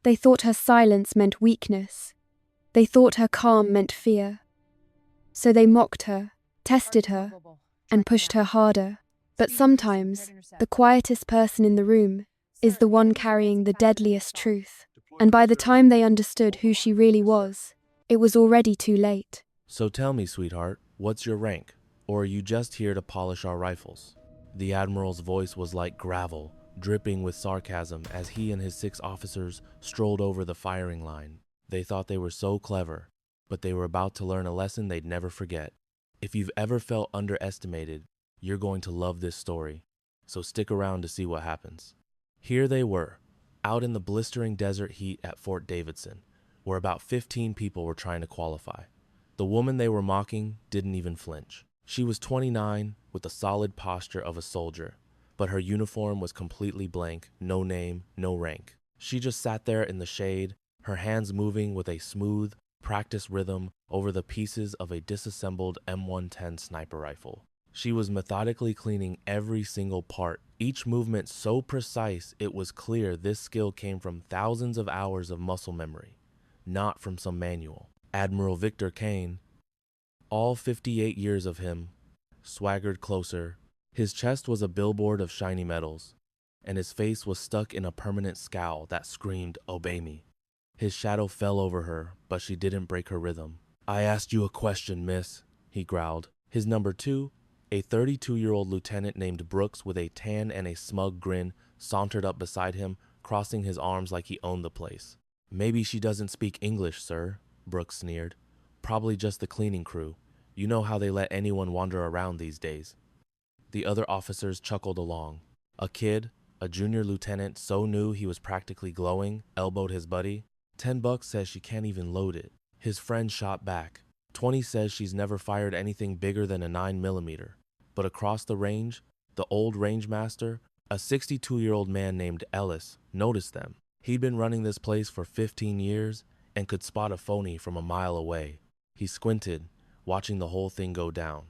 They thought her silence meant weakness. They thought her calm meant fear. So they mocked her, tested her, and pushed her harder. But sometimes, the quietest person in the room is the one carrying the deadliest truth. And by the time they understood who she really was, it was already too late. So tell me, sweetheart, what's your rank? Or are you just here to polish our rifles? The Admiral's voice was like gravel, dripping with sarcasm as he and his 6 officers strolled over the firing line. They thought they were so clever, but they were about to learn a lesson they'd never forget. If you've ever felt underestimated, you're going to love this story, so stick around to see what happens. Here they were, out in the blistering desert heat at Fort Davidson, where about 15 people were trying to qualify. The woman they were mocking didn't even flinch. She was 29 with the solid posture of a soldier, but her uniform was completely blank, no name, no rank. She just sat there in the shade, her hands moving with a smooth, practiced rhythm over the pieces of a disassembled M110 sniper rifle. She was methodically cleaning every single part, each movement so precise it was clear this skill came from thousands of hours of muscle memory, not from some manual. Admiral Victor Kane, all 58 years of him, swaggered closer. His chest was a billboard of shiny metals, and his face was stuck in a permanent scowl that screamed, "Obey me." His shadow fell over her, but she didn't break her rhythm. "I asked you a question, miss," he growled. His number 2, a 32-year-old lieutenant named Brooks with a tan and a smug grin, sauntered up beside him, crossing his arms like he owned the place. "Maybe she doesn't speak English, sir," Brooks sneered. "Probably just the cleaning crew. You know how they let anyone wander around these days." The other officers chuckled along. A kid, a junior lieutenant so new he was practically glowing, elbowed his buddy. $10 says she can't even load it. His friend shot back. 20 says she's never fired anything bigger than a 9mm. But across the range, the old range master, a 62-year-old man named Ellis, noticed them. He'd been running this place for 15 years and could spot a phony from a mile away. He squinted, watching the whole thing go down.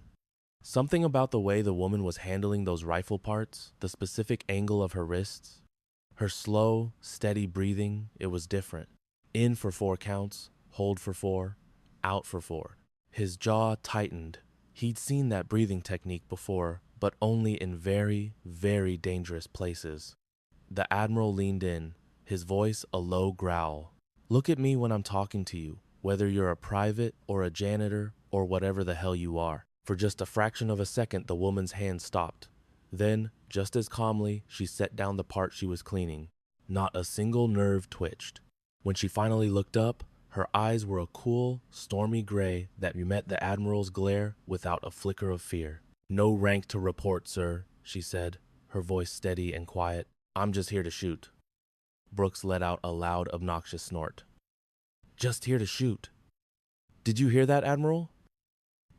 Something about the way the woman was handling those rifle parts, the specific angle of her wrists, her slow, steady breathing, it was different. In for 4 counts, hold for 4, out for 4. His jaw tightened. He'd seen that breathing technique before, but only in very, very dangerous places. The Admiral leaned in, his voice a low growl. "Look at me when I'm talking to you, whether you're a private or a janitor or whatever the hell you are." For just a fraction of a second, the woman's hand stopped. Then, just as calmly, she set down the part she was cleaning. Not a single nerve twitched. When she finally looked up, her eyes were a cool, stormy gray that met the Admiral's glare without a flicker of fear. "No rank to report, sir," she said, her voice steady and quiet. "I'm just here to shoot." Brooks let out a loud, obnoxious snort. "Just here to shoot. Did you hear that, Admiral?"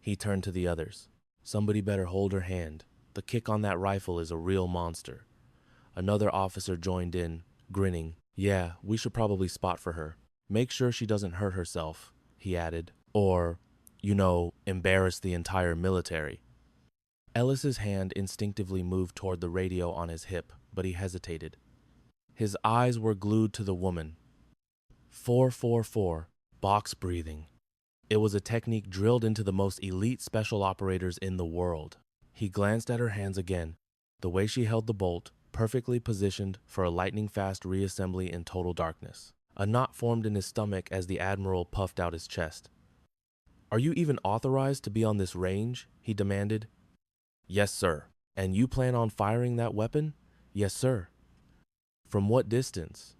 He turned to the others. "Somebody better hold her hand. The kick on that rifle is a real monster." Another officer joined in, grinning. "Yeah, we should probably spot for her. Make sure she doesn't hurt herself," he added. "Or, embarrass the entire military." Ellis's hand instinctively moved toward the radio on his hip, but he hesitated. His eyes were glued to the woman. 444, box breathing. It was a technique drilled into the most elite special operators in the world. He glanced at her hands again, the way she held the bolt, perfectly positioned for a lightning-fast reassembly in total darkness. A knot formed in his stomach as the Admiral puffed out his chest. "Are you even authorized to be on this range?" he demanded. "Yes, sir." "And you plan on firing that weapon?" "Yes, sir." "From what distance?"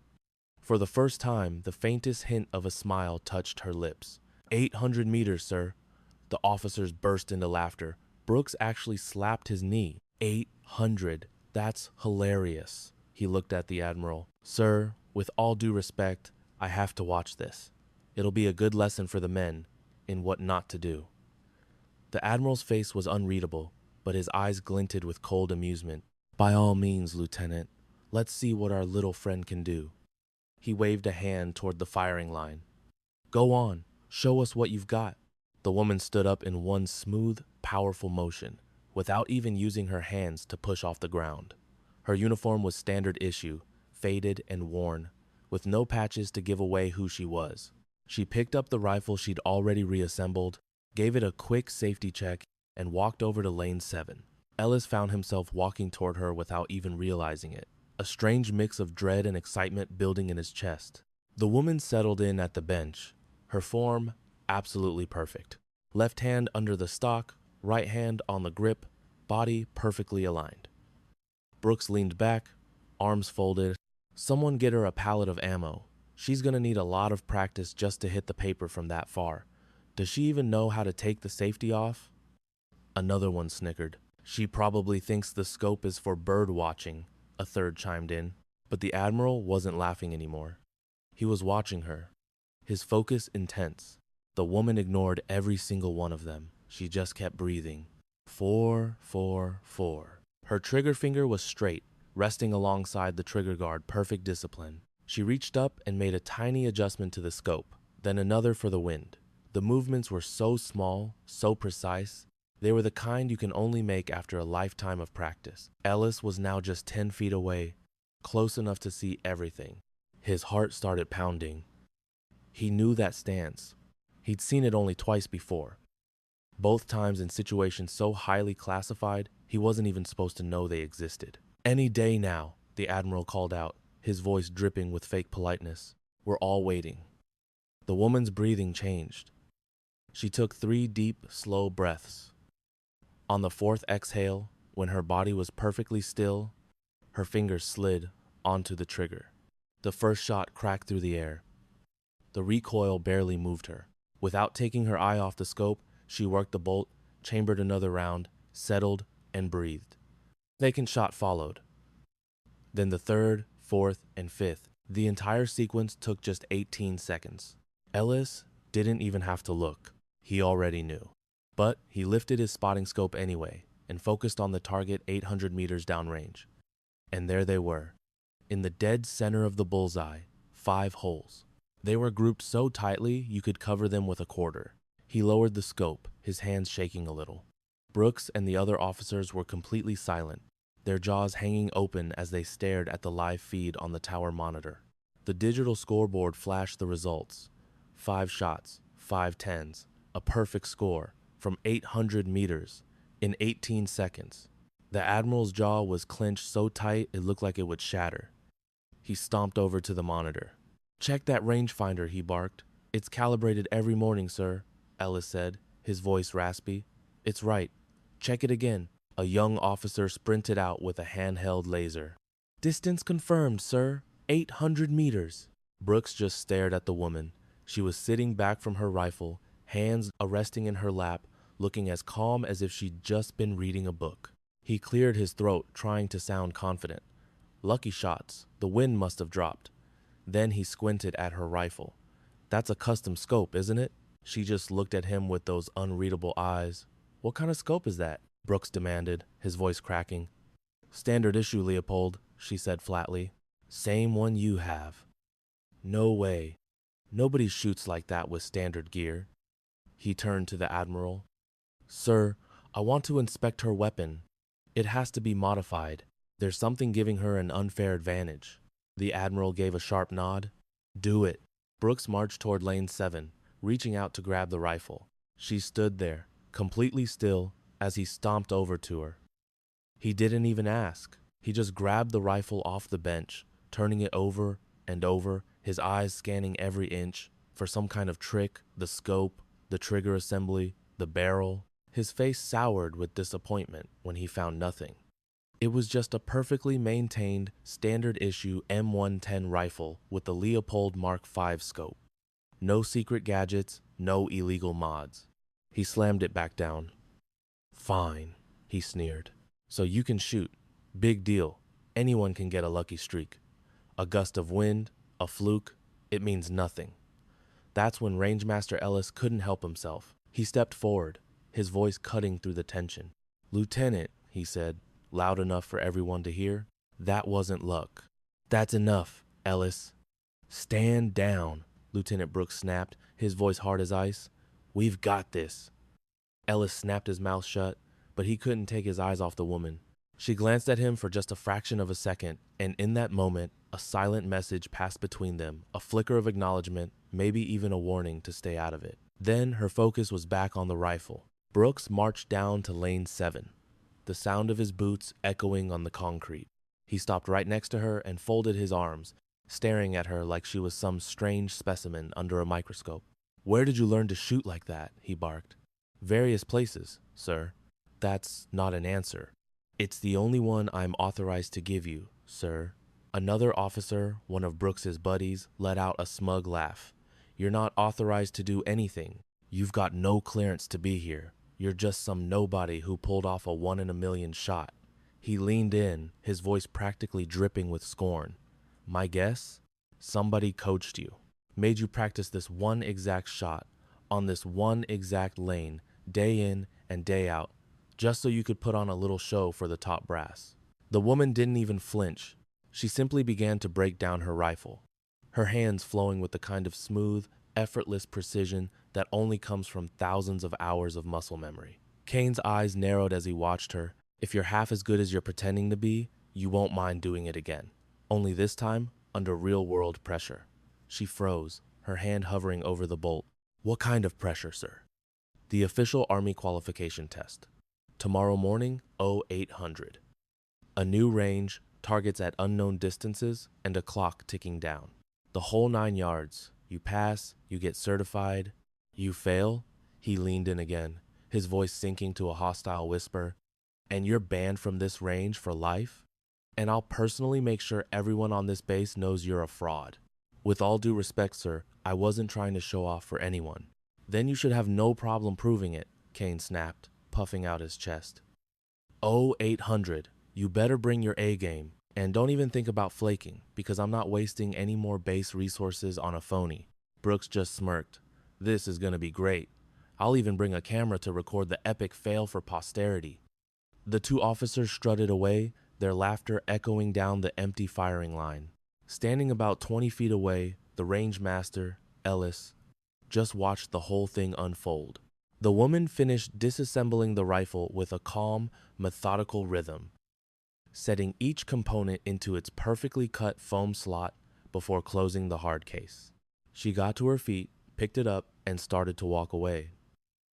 For the first time, the faintest hint of a smile touched her lips. 800 meters, sir." The officers burst into laughter. Brooks actually slapped his knee. 800. That's hilarious. He looked at the Admiral. "Sir, with all due respect, I have to watch this. It'll be a good lesson for the men in what not to do." The Admiral's face was unreadable, but his eyes glinted with cold amusement. "By all means, Lieutenant. Let's see what our little friend can do." He waved a hand toward the firing line. "Go on. Show us what you've got." The woman stood up in one smooth, powerful motion, without even using her hands to push off the ground. Her uniform was standard issue, faded and worn, with no patches to give away who she was. She picked up the rifle she'd already reassembled, gave it a quick safety check, and walked over to lane 7. Ellis found himself walking toward her without even realizing it, a strange mix of dread and excitement building in his chest. The woman settled in at the bench, her form absolutely perfect. Left hand under the stock, right hand on the grip, body perfectly aligned. Brooks leaned back, arms folded. Someone get her a pallet of ammo. She's gonna need a lot of practice just to hit the paper from that far. Does she even know how to take the safety off? Another one snickered. She probably thinks the scope is for bird watching, a third chimed in. But the Admiral wasn't laughing anymore. He was watching her, his focus intense. The woman ignored every single one of them. She just kept breathing. 4, 4, 4. Her trigger finger was straight, resting alongside the trigger guard, perfect discipline. She reached up and made a tiny adjustment to the scope, then another for the wind. The movements were so small, so precise. They were the kind you can only make after a lifetime of practice. Ellis was now just 10 feet away, close enough to see everything. His heart started pounding. He knew that stance. He'd seen it only twice before. Both times in situations so highly classified, he wasn't even supposed to know they existed. "Any day now," the Admiral called out, his voice dripping with fake politeness. "We're all waiting." The woman's breathing changed. She took 3 deep, slow breaths. On the 4th exhale, when her body was perfectly still, her fingers slid onto the trigger. The first shot cracked through the air. The recoil barely moved her. Without taking her eye off the scope, she worked the bolt, chambered another round, settled, and breathed. Vacant shot followed. Then the 3rd, 4th, and 5th. The entire sequence took just 18 seconds. Ellis didn't even have to look. He already knew. But he lifted his spotting scope anyway and focused on the target 800 meters downrange. And there they were, in the dead center of the bullseye, 5 holes. They were grouped so tightly you could cover them with a quarter. He lowered the scope, his hands shaking a little. Brooks and the other officers were completely silent, their jaws hanging open as they stared at the live feed on the tower monitor. The digital scoreboard flashed the results. 5 shots, 5 tens, a perfect score from 800 meters in 18 seconds. The Admiral's jaw was clenched so tight it looked like it would shatter. He stomped over to the monitor. "Check that rangefinder," he barked. "It's calibrated every morning, sir," Ellis said, his voice raspy. "It's right. Check it again." A young officer sprinted out with a handheld laser. "Distance confirmed, sir. 800 meters. Brooks just stared at the woman. She was sitting back from her rifle, hands resting in her lap, looking as calm as if she'd just been reading a book. He cleared his throat, trying to sound confident. "Lucky shots. The wind must have dropped." Then he squinted at her rifle. "That's a custom scope, isn't it?" She just looked at him with those unreadable eyes. "What kind of scope is that?" Brooks demanded, his voice cracking. "Standard issue, Leopold," she said flatly. "Same one you have." "No way. Nobody shoots like that with standard gear." He turned to the Admiral. "Sir, I want to inspect her weapon. It has to be modified. There's something giving her an unfair advantage." The Admiral gave a sharp nod. "Do it." Brooks marched toward lane 7, reaching out to grab the rifle. She stood there, completely still, as he stomped over to her. He didn't even ask. He just grabbed the rifle off the bench, turning it over and over, his eyes scanning every inch for some kind of trick, the scope, the trigger assembly, the barrel. His face soured with disappointment when he found nothing. It was just a perfectly maintained, standard-issue M110 rifle with the Leopold Mark V scope. No secret gadgets, no illegal mods. He slammed it back down. "Fine," he sneered. "So you can shoot. Big deal. Anyone can get a lucky streak. A gust of wind, a fluke, it means nothing." That's when Rangemaster Ellis couldn't help himself. He stepped forward, his voice cutting through the tension. "Lieutenant," he said, loud enough for everyone to hear, "that wasn't luck." "That's enough, Ellis." "Stand down," Lieutenant Brooks snapped, his voice hard as ice. "We've got this." Ellis snapped his mouth shut, but he couldn't take his eyes off the woman. She glanced at him for just a fraction of a second, and in that moment, A silent message passed between them, a flicker of acknowledgement, maybe even a warning to stay out of it. Then her focus was back on the rifle. Brooks marched down to lane 7, the sound of his boots echoing on the concrete. He stopped right next to her and folded his arms, staring at her like she was some strange specimen under a microscope. "Where did you learn to shoot like that?" he barked. "Various places, sir." "That's not an answer." "It's the only one I'm authorized to give you, sir." Another officer, one of Brooks's buddies, let out a smug laugh. "You're not authorized to do anything. You've got no clearance to be here. You're just some nobody who pulled off a 1 in a million shot." He leaned in, his voice practically dripping with scorn. "My guess? Somebody coached you. Made you practice this one exact shot, on this one exact lane, day in and day out, just so you could put on a little show for the top brass." The woman didn't even flinch. She simply began to break down her rifle, her hands flowing with the kind of smooth, effortless precision that only comes from thousands of hours of muscle memory. Kane's eyes narrowed as he watched her. "If you're half as good as you're pretending to be, you won't mind doing it again. Only this time, under real-world pressure." She froze, her hand hovering over the bolt. "What kind of pressure, sir?" "The official Army qualification test. Tomorrow morning, 0800. A new range, targets at unknown distances, and a clock ticking down. The whole 9 yards. You pass, you get certified. You fail?" He leaned in again, his voice sinking to a hostile whisper. "And you're banned from this range for life? And I'll personally make sure everyone on this base knows you're a fraud." "With all due respect, sir, I wasn't trying to show off for anyone." "Then you should have no problem proving it," Kane snapped, puffing out his chest. 0800. You better bring your A game. And don't even think about flaking, because I'm not wasting any more base resources on a phony. Brooks just smirked. "This is gonna be great. I'll even bring a camera to record the epic fail for posterity." The two officers strutted away, their laughter echoing down the empty firing line. Standing about 20 feet away, the range master, Ellis, just watched the whole thing unfold. The woman finished disassembling the rifle with a calm, methodical rhythm, setting each component into its perfectly cut foam slot before closing the hard case. She got to her feet, picked it up, and started to walk away.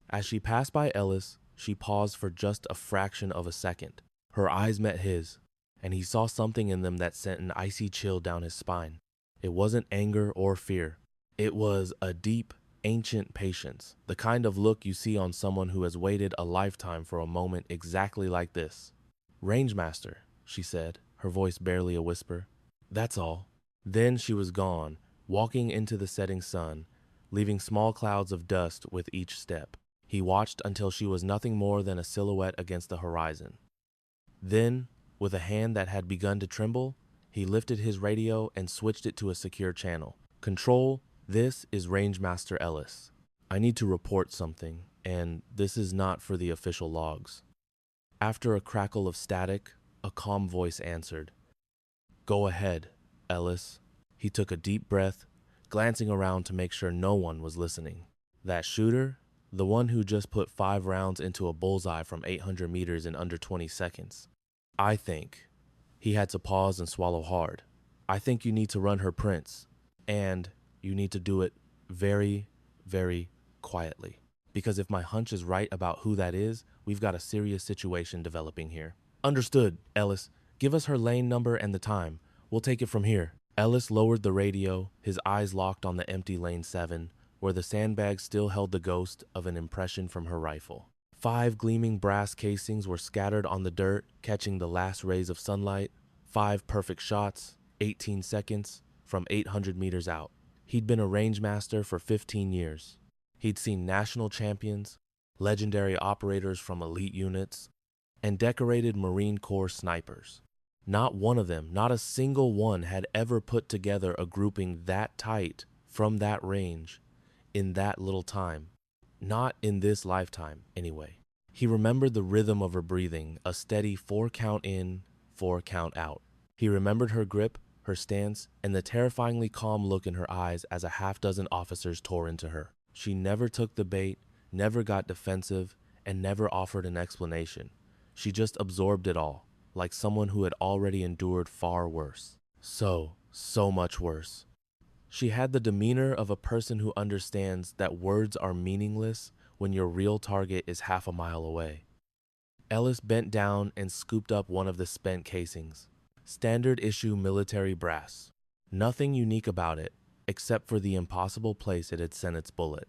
As she passed by Ellis, she paused for just a fraction of a second. Her eyes met his, and he saw something in them that sent an icy chill down his spine. It wasn't anger or fear. It was a deep, ancient patience, the kind of look you see on someone who has waited a lifetime for a moment exactly like this. "Rangemaster," she said, her voice barely a whisper. "That's all." Then she was gone, walking into the setting sun, leaving small clouds of dust with each step. He watched until she was nothing more than a silhouette against the horizon. Then, with a hand that had begun to tremble, he lifted his radio and switched it to a secure channel. "Control, this is Rangemaster Ellis. I need to report something, and this is not for the official logs." After a crackle of static, a calm voice answered. "Go ahead, Ellis." He took a deep breath, glancing around to make sure no one was listening. "That shooter, the one who just put 5 rounds into a bullseye from 800 meters in under 20 seconds. I think," he had to pause and swallow hard, "I think you need to run her prints, and you need to do it very, very quietly. Because if my hunch is right about who that is, we've got a serious situation developing here." "Understood, Ellis. Give us her lane number and the time. We'll take it from here." Ellis lowered the radio, his eyes locked on the empty lane 7, where the sandbag still held the ghost of an impression from her rifle. 5 gleaming brass casings were scattered on the dirt, catching the last rays of sunlight. 5 perfect shots, 18 seconds, from 800 meters out. He'd been a rangemaster for 15 years. He'd seen national champions, legendary operators from elite units, and decorated Marine Corps snipers. Not one of them, not a single one, had ever put together a grouping that tight from that range in that little time. Not in this lifetime, anyway. He remembered the rhythm of her breathing, a steady 4 count in, 4 count out. He remembered her grip, her stance, and the terrifyingly calm look in her eyes as a half-dozen officers tore into her. She never took the bait, never got defensive, and never offered an explanation. She just absorbed it all, like someone who had already endured far worse. "So," So much worse. She had the demeanor of a person who understands that words are meaningless when your real target is half a mile away. Ellis bent down and scooped up one of the spent casings. Standard issue military brass. Nothing unique about it, except for the impossible place it had sent its bullet.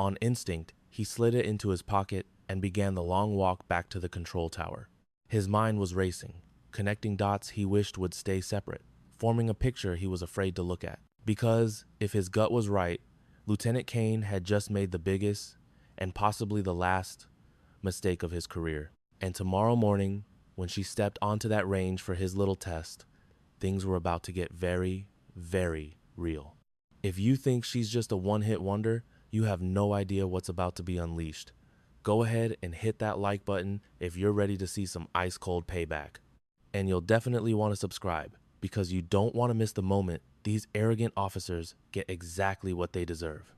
On instinct, he slid it into his pocket and began the long walk back to the control tower. His mind was racing, connecting dots he wished would stay separate, forming a picture he was afraid to look at. Because, if his gut was right, Lieutenant Kane had just made the biggest, and possibly the last, mistake of his career. And tomorrow morning, when she stepped onto that range for his little test, things were about to get very, very real. If you think she's just a one-hit wonder, you have no idea what's about to be unleashed. Go ahead and hit that like button if you're ready to see some ice-cold payback. And you'll definitely want to subscribe, because you don't want to miss the moment these arrogant officers get exactly what they deserve.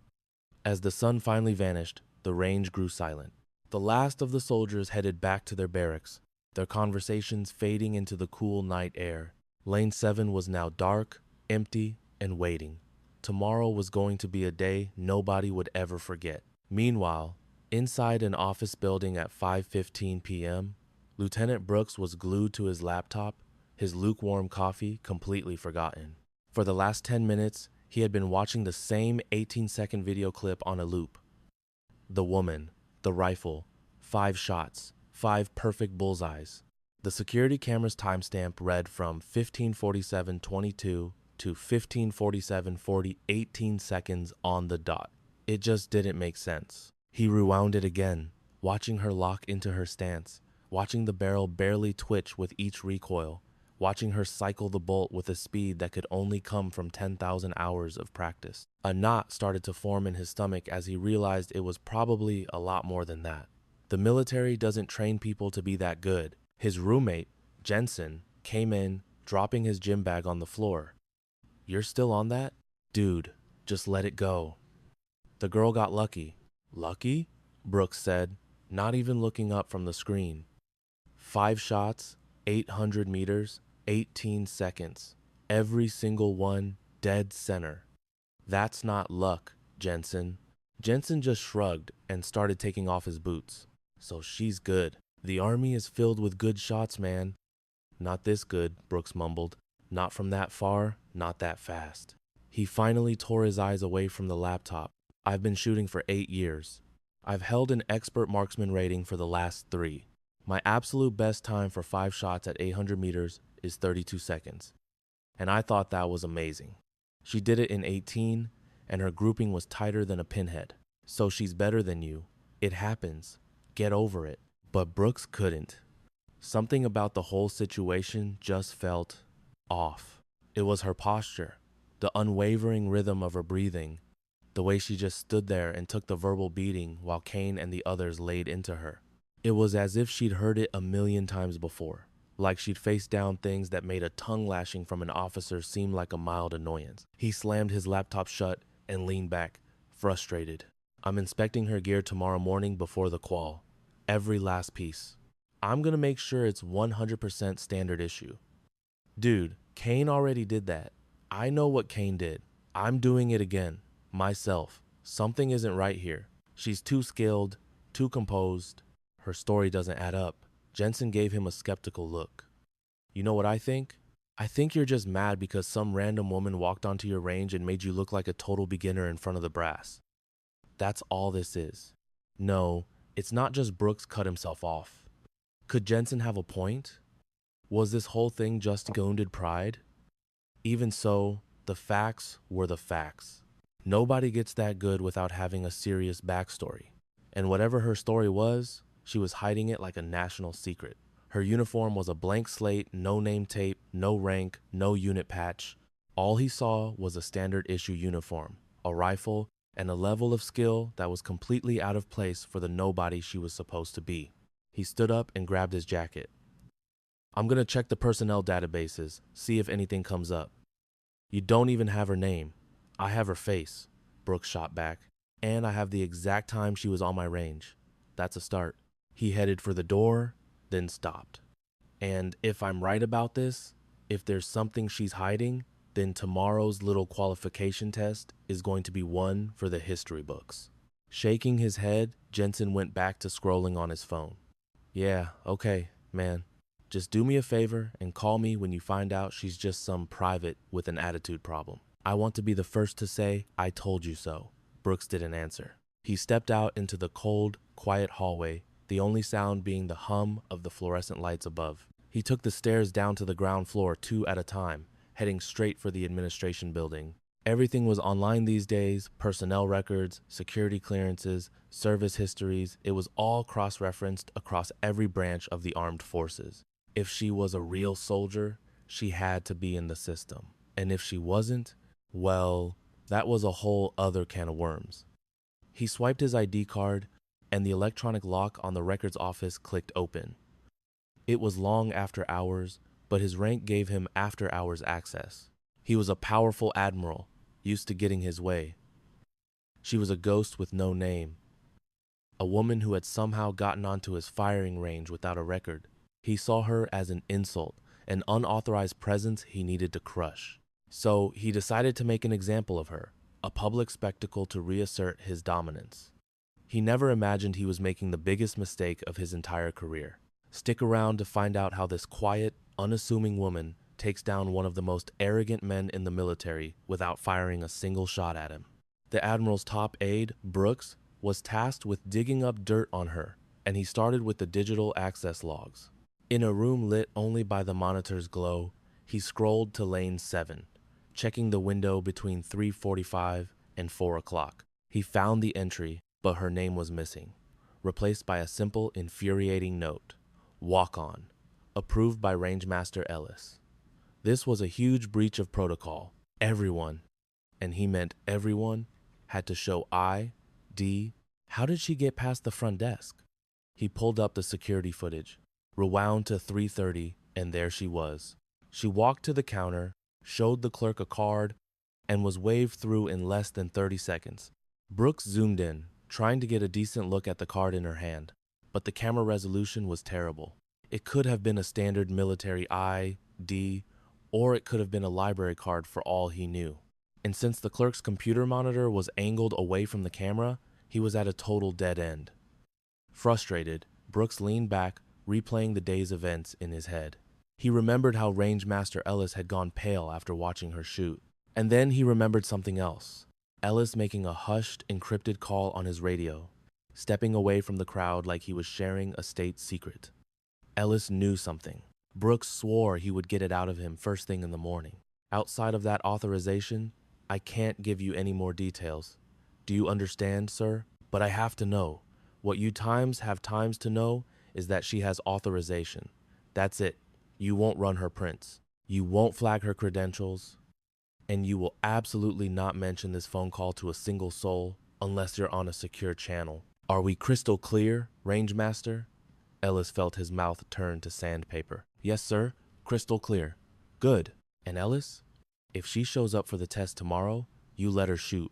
As the sun finally vanished, the range grew silent. The last of the soldiers headed back to their barracks, their conversations fading into the cool night air. Lane 7 was now dark, empty, and waiting. Tomorrow was going to be a day nobody would ever forget. Meanwhile, inside an office building at 5:15 p.m., Lieutenant Brooks was glued to his laptop, his lukewarm coffee completely forgotten. For the last 10 minutes, he had been watching the same 18-second video clip on a loop. The woman, the rifle, 5 shots, 5 perfect bullseyes. The security camera's timestamp read from 15:47:22 to 15:47:40, 18 seconds on the dot. It just didn't make sense. He rewound it again, watching her lock into her stance, watching the barrel barely twitch with each recoil, watching her cycle the bolt with a speed that could only come from 10,000 hours of practice. A knot started to form in his stomach as he realized it was probably a lot more than that. The military doesn't train people to be that good. His roommate, Jensen, came in, dropping his gym bag on the floor. "You're still on that? Dude, just let it go." The girl got lucky. "Lucky?" Brooks said, not even looking up from the screen. 5 shots, 800 meters, 18 seconds. Every single one dead center. "That's not luck, Jensen." Jensen just shrugged and started taking off his boots. "So she's good. The Army is filled with good shots, man." "Not this good," Brooks mumbled. "Not from that far, not that fast." He finally tore his eyes away from the laptop. "I've been shooting for 8 years. I've held an expert marksman rating for the last 3. My absolute best time for 5 shots at 800 meters is 32 seconds. And I thought that was amazing." She did it in 18, and her grouping was tighter than a pinhead. "So she's better than you. It happens. Get over it." But Brooks couldn't. Something about the whole situation just felt off. It was her posture, the unwavering rhythm of her breathing, the way she just stood there and took the verbal beating while Kane and the others laid into her. It was as if she'd heard it a million times before, like she'd faced down things that made a tongue lashing from an officer seem like a mild annoyance. He slammed his laptop shut and leaned back, frustrated. "I'm inspecting her gear tomorrow morning before the qual. Every last piece. I'm gonna make sure it's 100% standard issue." "Dude, Kane already did that. I know what Kane did. I'm doing it again. Myself. Something isn't right here. She's too skilled, too composed. Her story doesn't add up." Jensen gave him a skeptical look. "You know what I think? I think you're just mad because some random woman walked onto your range and made you look like a total beginner in front of the brass. That's all this is. No, it's not just Brooks cut himself off. Could Jensen have a point? Was this whole thing just goonded pride? Even so, the facts were the facts. Nobody gets that good without having a serious backstory. And whatever her story was, she was hiding it like a national secret. Her uniform was a blank slate, no name tape, no rank, no unit patch. All he saw was a standard issue uniform, a rifle, and a level of skill that was completely out of place for the nobody she was supposed to be. He stood up and grabbed his jacket. "I'm gonna check the personnel databases, see if anything comes up." "You don't even have her name." "I have her face," Brooks shot back, "and I have the exact time she was on my range. That's a start." He headed for the door, then stopped. "And if I'm right about this, if there's something she's hiding, then tomorrow's little qualification test is going to be one for the history books. Shaking his head, Jensen went back to scrolling on his phone. Yeah, okay, man. Just do me a favor and call me when you find out she's just some private with an attitude problem. I want to be the first to say, I told you so. Brooks didn't answer. He stepped out into the cold, quiet hallway, the only sound being the hum of the fluorescent lights above. He took the stairs down to the ground floor 2 at a time, heading straight for the administration building. Everything was online these days: personnel records, security clearances, service histories. It was all cross-referenced across every branch of the armed forces. If she was a real soldier, she had to be in the system. And if she wasn't, well, that was a whole other can of worms. He swiped his ID card, and the electronic lock on the records office clicked open. It was long after hours, but his rank gave him after-hours access. He was a powerful admiral, used to getting his way. She was a ghost with no name, a woman who had somehow gotten onto his firing range without a record. He saw her as an insult, an unauthorized presence he needed to crush. So he decided to make an example of her, a public spectacle to reassert his dominance. He never imagined he was making the biggest mistake of his entire career. Stick around to find out how this quiet, unassuming woman takes down one of the most arrogant men in the military without firing a single shot at him. The admiral's top aide, Brooks, was tasked with digging up dirt on her, and he started with the digital access logs. In a room lit only by the monitor's glow, he scrolled to lane 7, checking the window between 3:45 and 4 o'clock. He found the entry, but her name was missing, replaced by a simple, infuriating note: walk on, approved by Rangemaster Ellis. This was a huge breach of protocol. Everyone, and he meant everyone, had to show ID. How did she get past the front desk? He pulled up the security footage, rewound to 3:30, and there she was. She walked to the counter, showed the clerk a card, and was waved through in less than 30 seconds. Brooks zoomed in, trying to get a decent look at the card in her hand, but the camera resolution was terrible. It could have been a standard military ID, or it could have been a library card for all he knew. And since the clerk's computer monitor was angled away from the camera, he was at a total dead end. Frustrated, Brooks leaned back, replaying the day's events in his head. He remembered how Rangemaster Ellis had gone pale after watching her shoot. And then he remembered something else: Ellis making a hushed, encrypted call on his radio, stepping away from the crowd like he was sharing a state secret. Ellis knew something. Brooks swore he would get it out of him first thing in the morning. Outside of that authorization, I can't give you any more details. Do you understand, sir? But I have to know. What you times have times to know is that she has authorization. That's it. You won't run her prints. You won't flag her credentials. And you will absolutely not mention this phone call to a single soul unless you're on a secure channel. Are we crystal clear, Rangemaster? Ellis felt his mouth turn to sandpaper. Yes, sir. Crystal clear. Good. And Ellis, if she shows up for the test tomorrow, you let her shoot.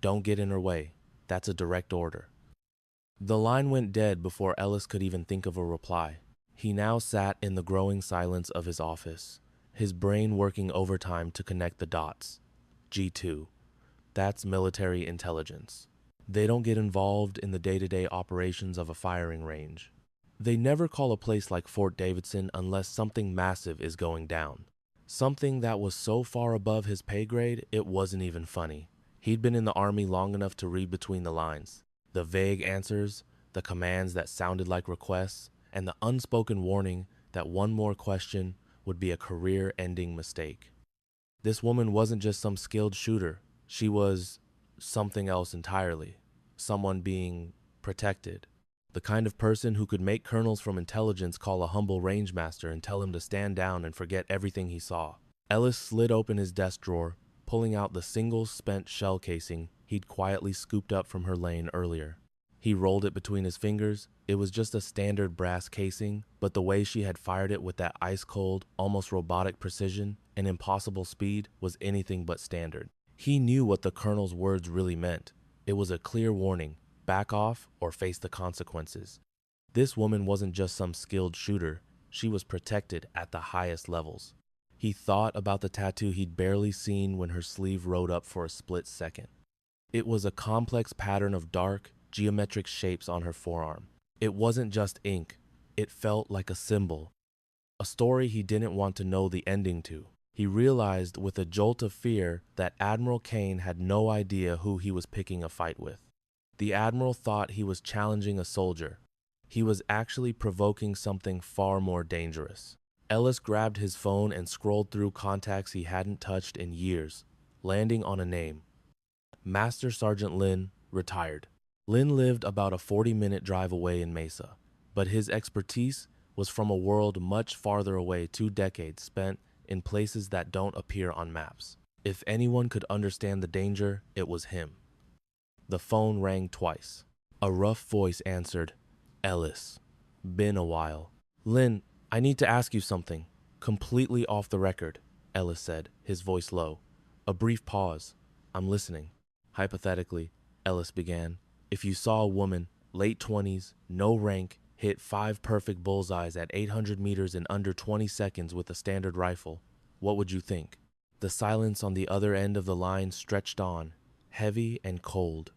Don't get in her way. That's a direct order. The line went dead before Ellis could even think of a reply. He now sat in the growing silence of his office, his brain working overtime to connect the dots. G2. That's military intelligence. They don't get involved in the day-to-day operations of a firing range. They never call a place like Fort Davidson unless something massive is going down. Something that was so far above his pay grade, it wasn't even funny. He'd been in the Army long enough to read between the lines. The vague answers, the commands that sounded like requests, and the unspoken warning that one more question would be a career-ending mistake. This woman wasn't just some skilled shooter. She was something else entirely. Someone being protected. The kind of person who could make colonels from intelligence call a humble rangemaster and tell him to stand down and forget everything he saw. Ellis slid open his desk drawer, pulling out the single spent shell casing he'd quietly scooped up from her lane earlier. He rolled it between his fingers. It was just a standard brass casing, but the way she had fired it with that ice-cold, almost robotic precision and impossible speed was anything but standard. He knew what the colonel's words really meant. It was a clear warning: back off or face the consequences. This woman wasn't just some skilled shooter. She was protected at the highest levels. He thought about the tattoo he'd barely seen when her sleeve rode up for a split second. It was a complex pattern of dark, geometric shapes on her forearm. It wasn't just ink. It felt like a symbol, a story he didn't want to know the ending to. He realized with a jolt of fear that Admiral Kane had no idea who he was picking a fight with. The Admiral thought he was challenging a soldier. He was actually provoking something far more dangerous. Ellis grabbed his phone and scrolled through contacts he hadn't touched in years, landing on a name. Master Sergeant Lin, retired. Lin lived about a 40-minute drive away in Mesa, but his expertise was from a world much farther away, 2 decades spent in places that don't appear on maps. If anyone could understand the danger, it was him. The phone rang twice. A rough voice answered, "Ellis. Been a while." "Lin, I need to ask you something. Completely off the record," Ellis said, his voice low. A brief pause. "I'm listening." "Hypothetically," Ellis began, "if you saw a woman, late 20s, no rank, hit 5 perfect bullseyes at 800 meters in under 20 seconds with a standard rifle, what would you think?" The silence on the other end of the line stretched on, heavy and cold.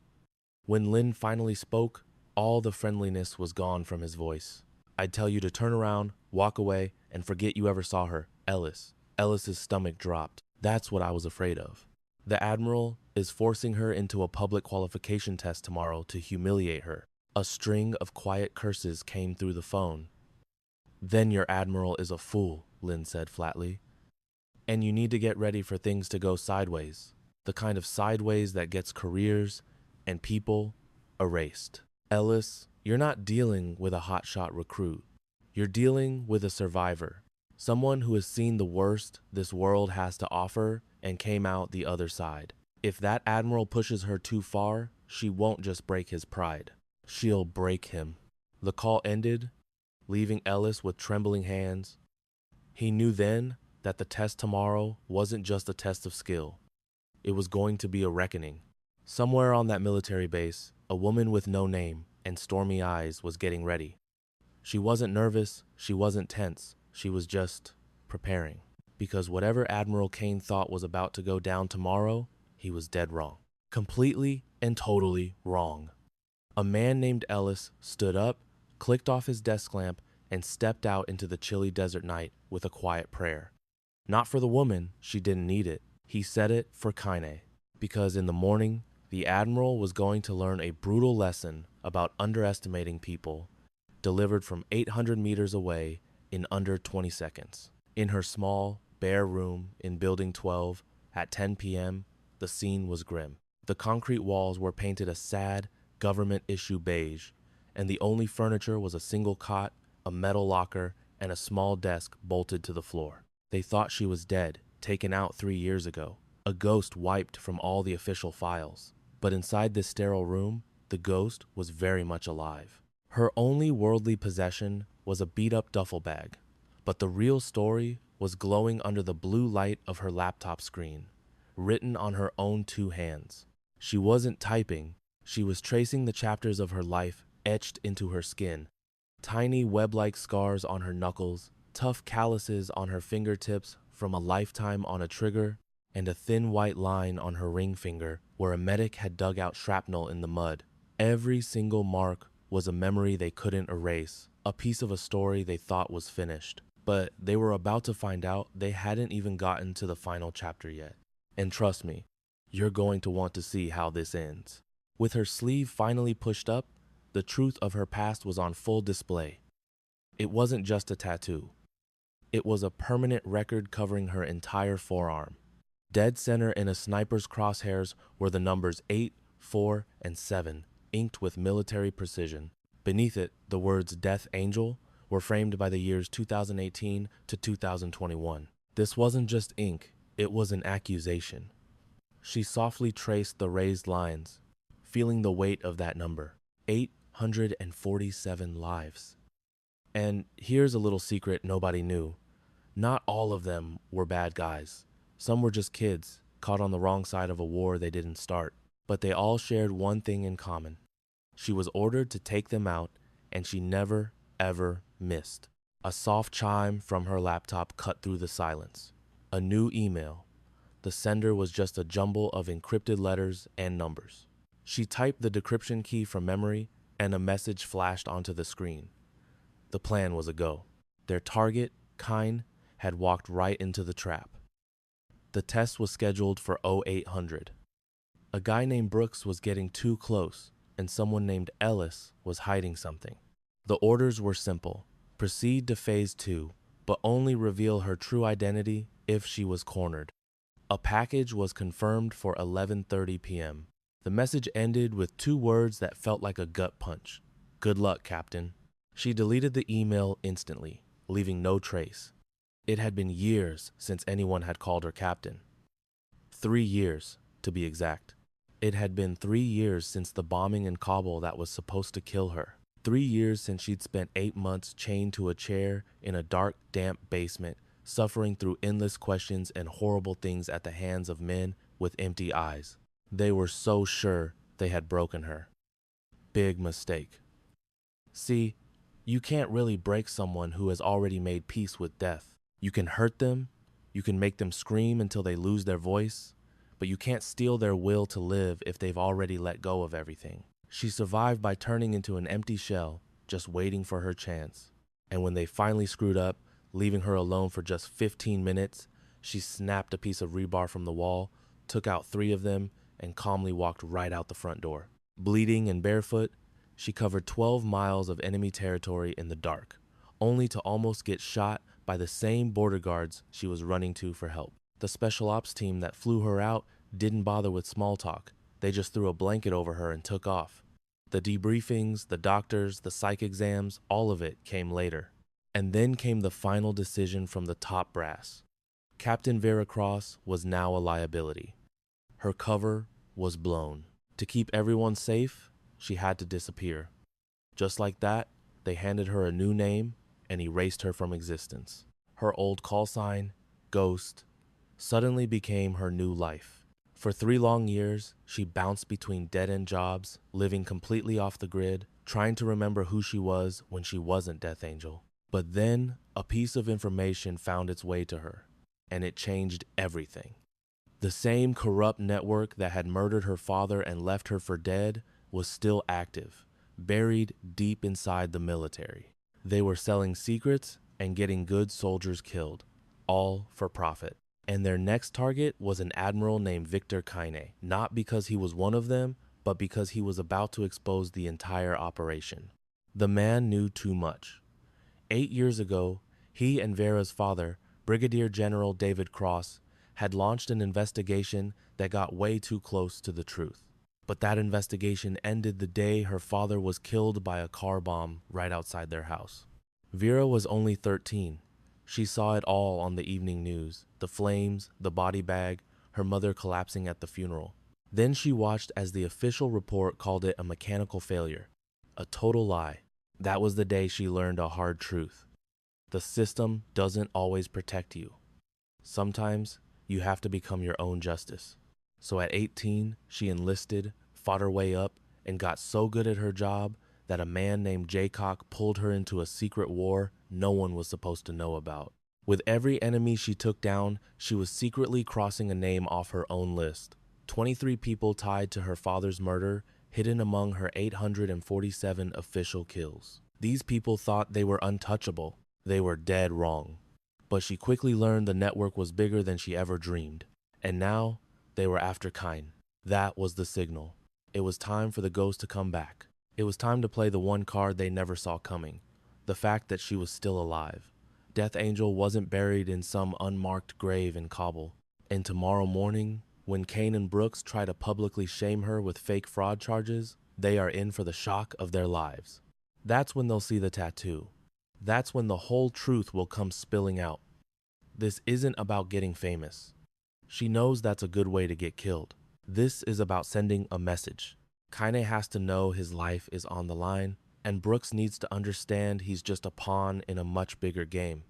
When Lin finally spoke, all the friendliness was gone from his voice. "I'd tell you to turn around, walk away, and forget you ever saw her, Ellis." Ellis's stomach dropped. "That's what I was afraid of. The Admiral is forcing her into a public qualification test tomorrow to humiliate her." A string of quiet curses came through the phone. "Then your Admiral is a fool," Lin said flatly. "And you need to get ready for things to go sideways. The kind of sideways that gets careers and people erased." "Ellis, you're not dealing with a hotshot recruit. You're dealing with a survivor. Someone who has seen the worst this world has to offer and came out the other side. If that Admiral pushes her too far, she won't just break his pride. She'll break him." The call ended, leaving Ellis with trembling hands. He knew then that the test tomorrow wasn't just a test of skill. It was going to be a reckoning. Somewhere on that military base, a woman with no name and stormy eyes was getting ready. She wasn't nervous, she wasn't tense, she was just preparing. Because whatever Admiral Kane thought was about to go down tomorrow, he was dead wrong. Completely and totally wrong. A man named Ellis stood up, clicked off his desk lamp, and stepped out into the chilly desert night with a quiet prayer. Not for the woman, she didn't need it. He said it for Kaine, because in the morning, the Admiral was going to learn a brutal lesson about underestimating people, delivered from 800 meters away in under 20 seconds. In her small, bare room in Building 12 at 10 p.m., the scene was grim. The concrete walls were painted a sad, government-issue beige, and the only furniture was a single cot, a metal locker, and a small desk bolted to the floor. They thought she was dead, taken out 3 years ago, a ghost wiped from all the official files. But inside this sterile room, the ghost was very much alive. Her only worldly possession was a beat-up duffel bag, but the real story was glowing under the blue light of her laptop screen, written on her own 2 hands. She wasn't typing, she was tracing the chapters of her life etched into her skin. Tiny web-like scars on her knuckles, tough calluses on her fingertips from a lifetime on a trigger, and a thin white line on her ring finger where a medic had dug out shrapnel in the mud. Every single mark was a memory they couldn't erase, a piece of a story they thought was finished. But they were about to find out they hadn't even gotten to the final chapter yet. And trust me, you're going to want to see how this ends. With her sleeve finally pushed up, the truth of her past was on full display. It wasn't just a tattoo. It was a permanent record covering her entire forearm. Dead center in a sniper's crosshairs were the numbers 8, 4, and 7, inked with military precision. Beneath it, the words Death Angel were framed by the years 2018 to 2021. This wasn't just ink, it was an accusation. She softly traced the raised lines, feeling the weight of that number. 847 lives. And here's a little secret nobody knew. Not all of them were bad guys. Some were just kids, caught on the wrong side of a war they didn't start. But they all shared one thing in common. She was ordered to take them out, and she never, ever missed. A soft chime from her laptop cut through the silence. A new email. The sender was just a jumble of encrypted letters and numbers. She typed the decryption key from memory, and a message flashed onto the screen. The plan was a go. Their target, Kine, had walked right into the trap. The test was scheduled for 0800. A guy named Brooks was getting too close, and someone named Ellis was hiding something. The orders were simple. Proceed to Phase 2, but only reveal her true identity if she was cornered. A package was confirmed for 11:30 p.m. The message ended with 2 words that felt like a gut punch. Good luck, Captain. She deleted the email instantly, leaving no trace. It had been years since anyone had called her captain. 3 years, to be exact. It had been 3 years since the bombing in Kabul that was supposed to kill her. 3 years since she'd spent 8 months chained to a chair in a dark, damp basement, suffering through endless questions and horrible things at the hands of men with empty eyes. They were so sure they had broken her. Big mistake. See, you can't really break someone who has already made peace with death. You can hurt them, you can make them scream until they lose their voice, but you can't steal their will to live if they've already let go of everything. She survived by turning into an empty shell, just waiting for her chance. And when they finally screwed up, leaving her alone for just 15 minutes, she snapped a piece of rebar from the wall, took out 3 of them, and calmly walked right out the front door. Bleeding and barefoot, she covered 12 miles of enemy territory in the dark, only to almost get shot by the same border guards she was running to for help. The special ops team that flew her out didn't bother with small talk. They just threw a blanket over her and took off. The debriefings, the doctors, the psych exams, all of it came later. And then came the final decision from the top brass. Captain Vera Cross was now a liability. Her cover was blown. To keep everyone safe, she had to disappear. Just like that, they handed her a new name and erased her from existence. Her old call sign, Ghost, suddenly became her new life. For 3 long years, she bounced between dead-end jobs, living completely off the grid, trying to remember who she was when she wasn't Death Angel. But then, a piece of information found its way to her, and it changed everything. The same corrupt network that had murdered her father and left her for dead was still active, buried deep inside the military. They were selling secrets and getting good soldiers killed, all for profit. And their next target was an admiral named Victor Kine, not because he was one of them, but because he was about to expose the entire operation. The man knew too much. 8 years ago, he and Vera's father, Brigadier General David Cross, had launched an investigation that got way too close to the truth. But that investigation ended the day her father was killed by a car bomb right outside their house. Vera was only 13. She saw it all on the evening news, the flames, the body bag, her mother collapsing at the funeral. Then she watched as the official report called it a mechanical failure, a total lie. That was the day she learned a hard truth. The system doesn't always protect you. Sometimes you have to become your own justice. So at 18, she enlisted, fought her way up, and got so good at her job that a man named Jaycock pulled her into a secret war no one was supposed to know about. With every enemy she took down, she was secretly crossing a name off her own list. 23 people tied to her father's murder, hidden among her 847 official kills. These people thought they were untouchable. They were dead wrong. But she quickly learned the network was bigger than she ever dreamed. And now, they were after Kine. That was the signal. It was time for the ghost to come back. It was time to play the one card they never saw coming. The fact that she was still alive. Death Angel wasn't buried in some unmarked grave in Kabul. And tomorrow morning, when Kane and Brooks try to publicly shame her with fake fraud charges, they are in for the shock of their lives. That's when they'll see the tattoo. That's when the whole truth will come spilling out. This isn't about getting famous. She knows that's a good way to get killed. This is about sending a message. Kine has to know his life is on the line, and Brooks needs to understand he's just a pawn in a much bigger game.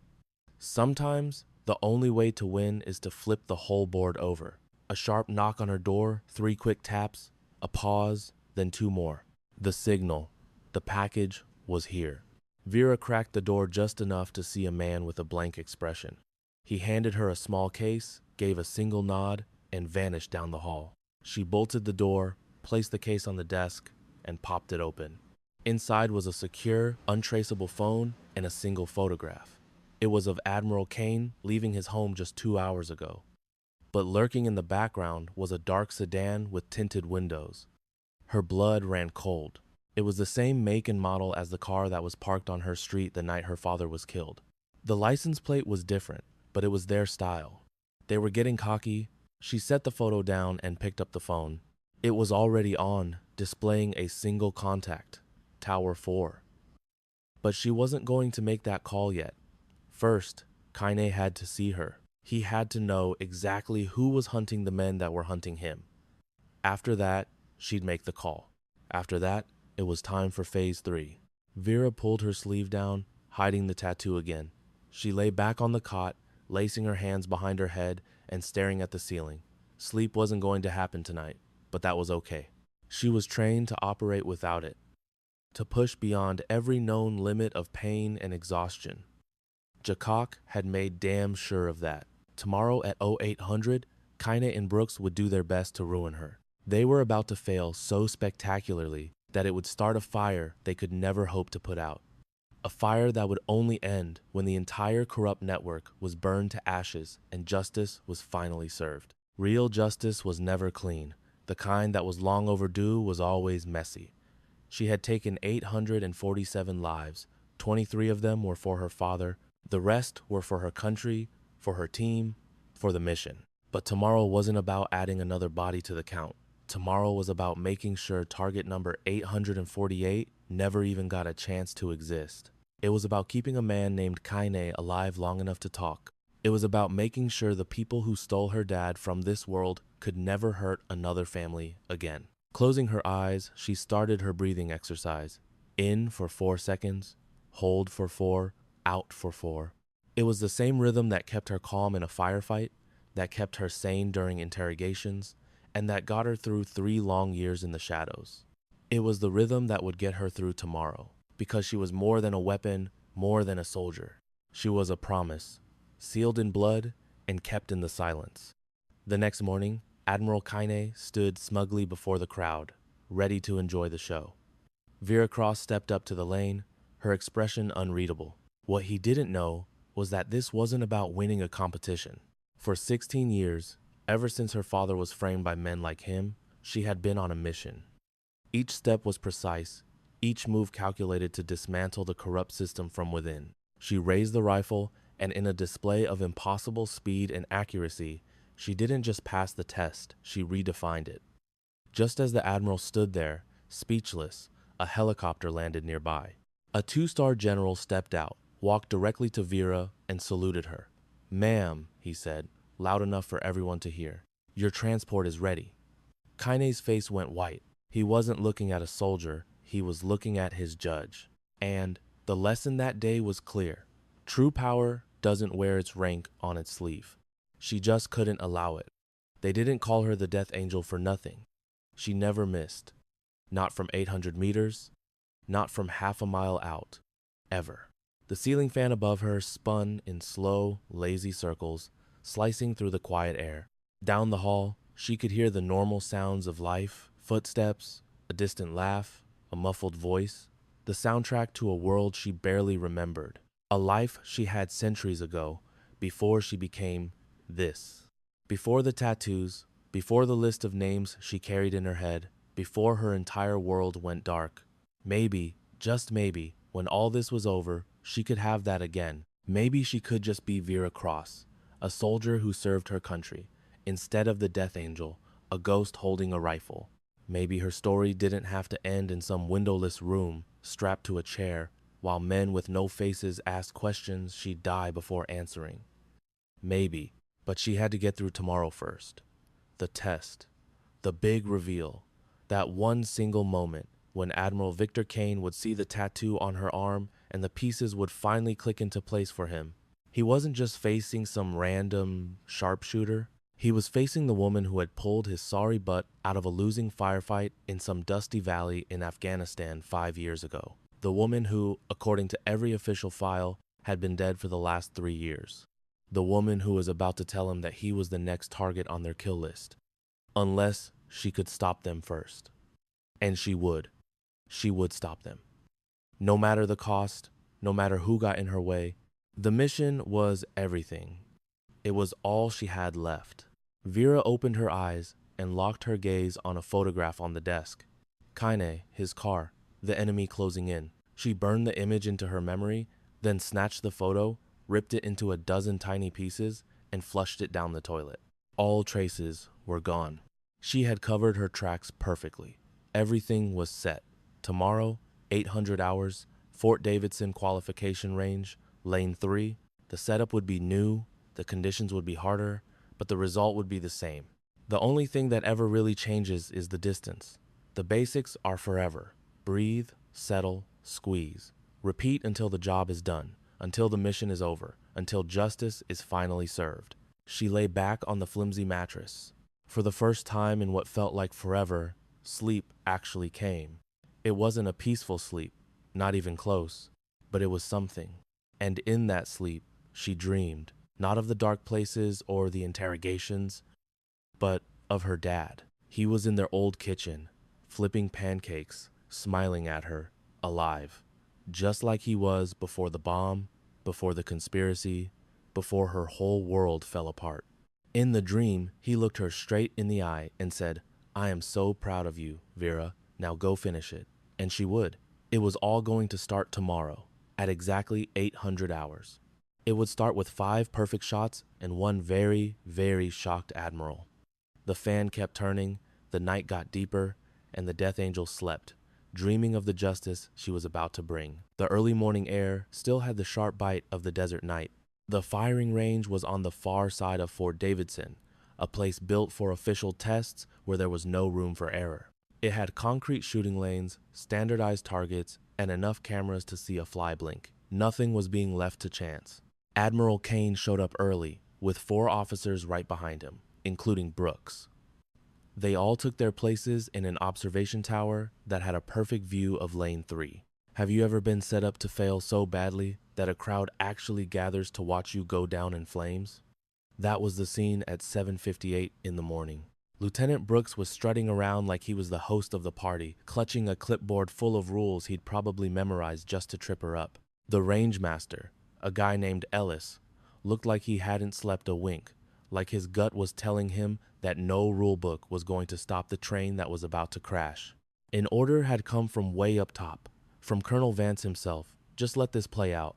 Sometimes, the only way to win is to flip the whole board over. A sharp knock on her door, 3 quick taps, a pause, then 2 more. The signal. The package was here. Vera cracked the door just enough to see a man with a blank expression. He handed her a small case, gave a single nod, and vanished down the hall. She bolted the door, placed the case on the desk, and popped it open. Inside was a secure, untraceable phone and a single photograph. It was of Admiral Kane leaving his home just 2 hours ago. But lurking in the background was a dark sedan with tinted windows. Her blood ran cold. It was the same make and model as the car that was parked on her street the night her father was killed. The license plate was different, but it was their style. They were getting cocky. She set the photo down and picked up the phone. It was already on, displaying a single contact, Tower 4. But she wasn't going to make that call yet. First, Kaine had to see her. He had to know exactly who was hunting the men that were hunting him. After that, she'd make the call. After that, it was time for phase 3. Vera pulled her sleeve down, hiding the tattoo again. She lay back on the cot, lacing her hands behind her head and staring at the ceiling. Sleep wasn't going to happen tonight, but that was okay. She was trained to operate without it, to push beyond every known limit of pain and exhaustion. Jakok had made damn sure of that. Tomorrow at 0800, Kaine and Brooks would do their best to ruin her. They were about to fail so spectacularly that it would start a fire they could never hope to put out. A fire that would only end when the entire corrupt network was burned to ashes and justice was finally served. Real justice was never clean. The kind that was long overdue was always messy. She had taken 847 lives. 23 of them were for her father. The rest were for her country, for her team, for the mission. But tomorrow wasn't about adding another body to the count. Tomorrow was about making sure target number 848 never even got a chance to exist. It was about keeping a man named Kaine alive long enough to talk. It was about making sure the people who stole her dad from this world could never hurt another family again. Closing her eyes, she started her breathing exercise. In for 4 seconds, hold for 4, out for 4. It was the same rhythm that kept her calm in a firefight, that kept her sane during interrogations, and that got her through 3 long years in the shadows. It was the rhythm that would get her through tomorrow, because she was more than a weapon, more than a soldier. She was a promise, sealed in blood and kept in the silence. The next morning, Admiral Kaine stood smugly before the crowd, ready to enjoy the show. Vera Cross stepped up to the lane, her expression unreadable. What he didn't know was that this wasn't about winning a competition. For 16 years, ever since her father was framed by men like him, she had been on a mission. Each step was precise, each move calculated to dismantle the corrupt system from within. She raised the rifle, and in a display of impossible speed and accuracy, she didn't just pass the test, she redefined it. Just as the Admiral stood there, speechless, a helicopter landed nearby. A 2-star general stepped out, walked directly to Vera, and saluted her. "Ma'am," he said, loud enough for everyone to hear, "your transport is ready." Kaine's face went white. He wasn't looking at a soldier, he was looking at his judge. And the lesson that day was clear. True power doesn't wear its rank on its sleeve. She just couldn't allow it. They didn't call her the Death Angel for nothing. She never missed. Not from 800 meters, not from half a mile out, ever. The ceiling fan above her spun in slow, lazy circles, slicing through the quiet air. Down the hall, she could hear the normal sounds of life, footsteps, a distant laugh, a muffled voice, the soundtrack to a world she barely remembered, a life she had centuries ago, before she became this. Before the tattoos, before the list of names she carried in her head, before her entire world went dark. Maybe, just maybe, when all this was over, she could have that again. Maybe she could just be Vera Cross, a soldier who served her country, instead of the Death Angel, a ghost holding a rifle. Maybe her story didn't have to end in some windowless room, strapped to a chair, while men with no faces asked questions she'd die before answering. Maybe, but she had to get through tomorrow first. The test, the big reveal, that one single moment when Admiral Victor Kane would see the tattoo on her arm and the pieces would finally click into place for him. He wasn't just facing some random sharpshooter. He was facing the woman who had pulled his sorry butt out of a losing firefight in some dusty valley in Afghanistan 5 years ago. The woman who, according to every official file, had been dead for the last 3 years. the woman who was about to tell him that he was the next target on their kill list, unless she could stop them first. And she would. She would stop them. No matter the cost, no matter who got in her way, the mission was everything. It was all she had left. Vera opened her eyes and locked her gaze on a photograph on the desk. Kaine, his car, the enemy closing in. She burned the image into her memory, then snatched the photo, ripped it into a dozen tiny pieces, and flushed it down the toilet. All traces were gone. She had covered her tracks perfectly. Everything was set. Tomorrow, 800 hours, Fort Davidson qualification range, lane 3. The setup would be new, the conditions would be harder, but the result would be the same. The only thing that ever really changes is the distance. The basics are forever. Breathe, settle, squeeze. Repeat until the job is done, until the mission is over, until justice is finally served. She lay back on the flimsy mattress. For the first time in what felt like forever, sleep actually came. It wasn't a peaceful sleep, not even close, but it was something. And in that sleep, she dreamed, not of the dark places or the interrogations, but of her dad. He was in their old kitchen, flipping pancakes, smiling at her, alive, just like he was before the bomb, before the conspiracy, before her whole world fell apart. In the dream, he looked her straight in the eye and said, "I am so proud of you, Vera. Now go finish it." And she would. It was all going to start tomorrow, at exactly 800 hours. It would start with 5 perfect shots and one very, very shocked admiral. The fan kept turning, the night got deeper, and the Death Angel slept, dreaming of the justice she was about to bring. The early morning air still had the sharp bite of the desert night. The firing range was on the far side of Fort Davidson, a place built for official tests where there was no room for error. It had concrete shooting lanes, standardized targets, and enough cameras to see a fly blink. Nothing was being left to chance. Admiral Kane showed up early, with 4 officers right behind him, including Brooks. They all took their places in an observation tower that had a perfect view of lane 3. Have you ever been set up to fail so badly that a crowd actually gathers to watch you go down in flames? That was the scene at 7:58 in the morning. Lieutenant Brooks was strutting around like he was the host of the party, clutching a clipboard full of rules he'd probably memorized just to trip her up. The range master, a guy named Ellis, looked like he hadn't slept a wink, like his gut was telling him that no rule book was going to stop the train that was about to crash. An order had come from way up top, from Colonel Vance himself. Just let this play out.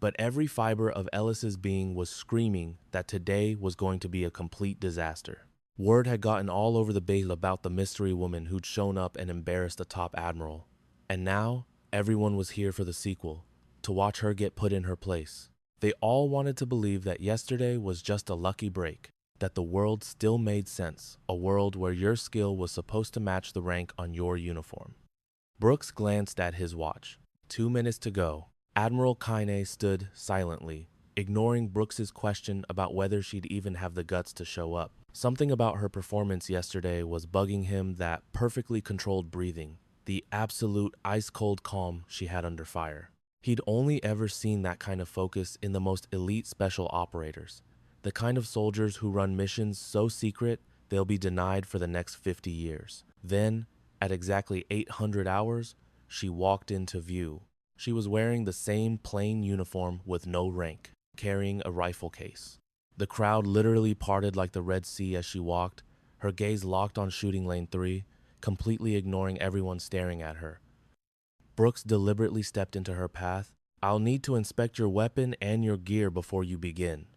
But every fiber of Ellis's being was screaming that today was going to be a complete disaster. Word had gotten all over the base about the mystery woman who'd shown up and embarrassed the top admiral. And now, everyone was here for the sequel, to watch her get put in her place. They all wanted to believe that yesterday was just a lucky break, that the world still made sense, a world where your skill was supposed to match the rank on your uniform. Brooks glanced at his watch. 2 minutes to go. Admiral Kaine stood silently, ignoring Brooks's question about whether she'd even have the guts to show up. Something about her performance yesterday was bugging him, that perfectly controlled breathing, the absolute ice-cold calm she had under fire. He'd only ever seen that kind of focus in the most elite special operators, the kind of soldiers who run missions so secret they'll be denied for the next 50 years. Then, at exactly 800 hours, she walked into view. She was wearing the same plain uniform with no rank, carrying a rifle case. The crowd literally parted like the Red Sea as she walked, her gaze locked on shooting lane 3, completely ignoring everyone staring at her. Brooks deliberately stepped into her path. "I'll need to inspect your weapon and your gear before you begin."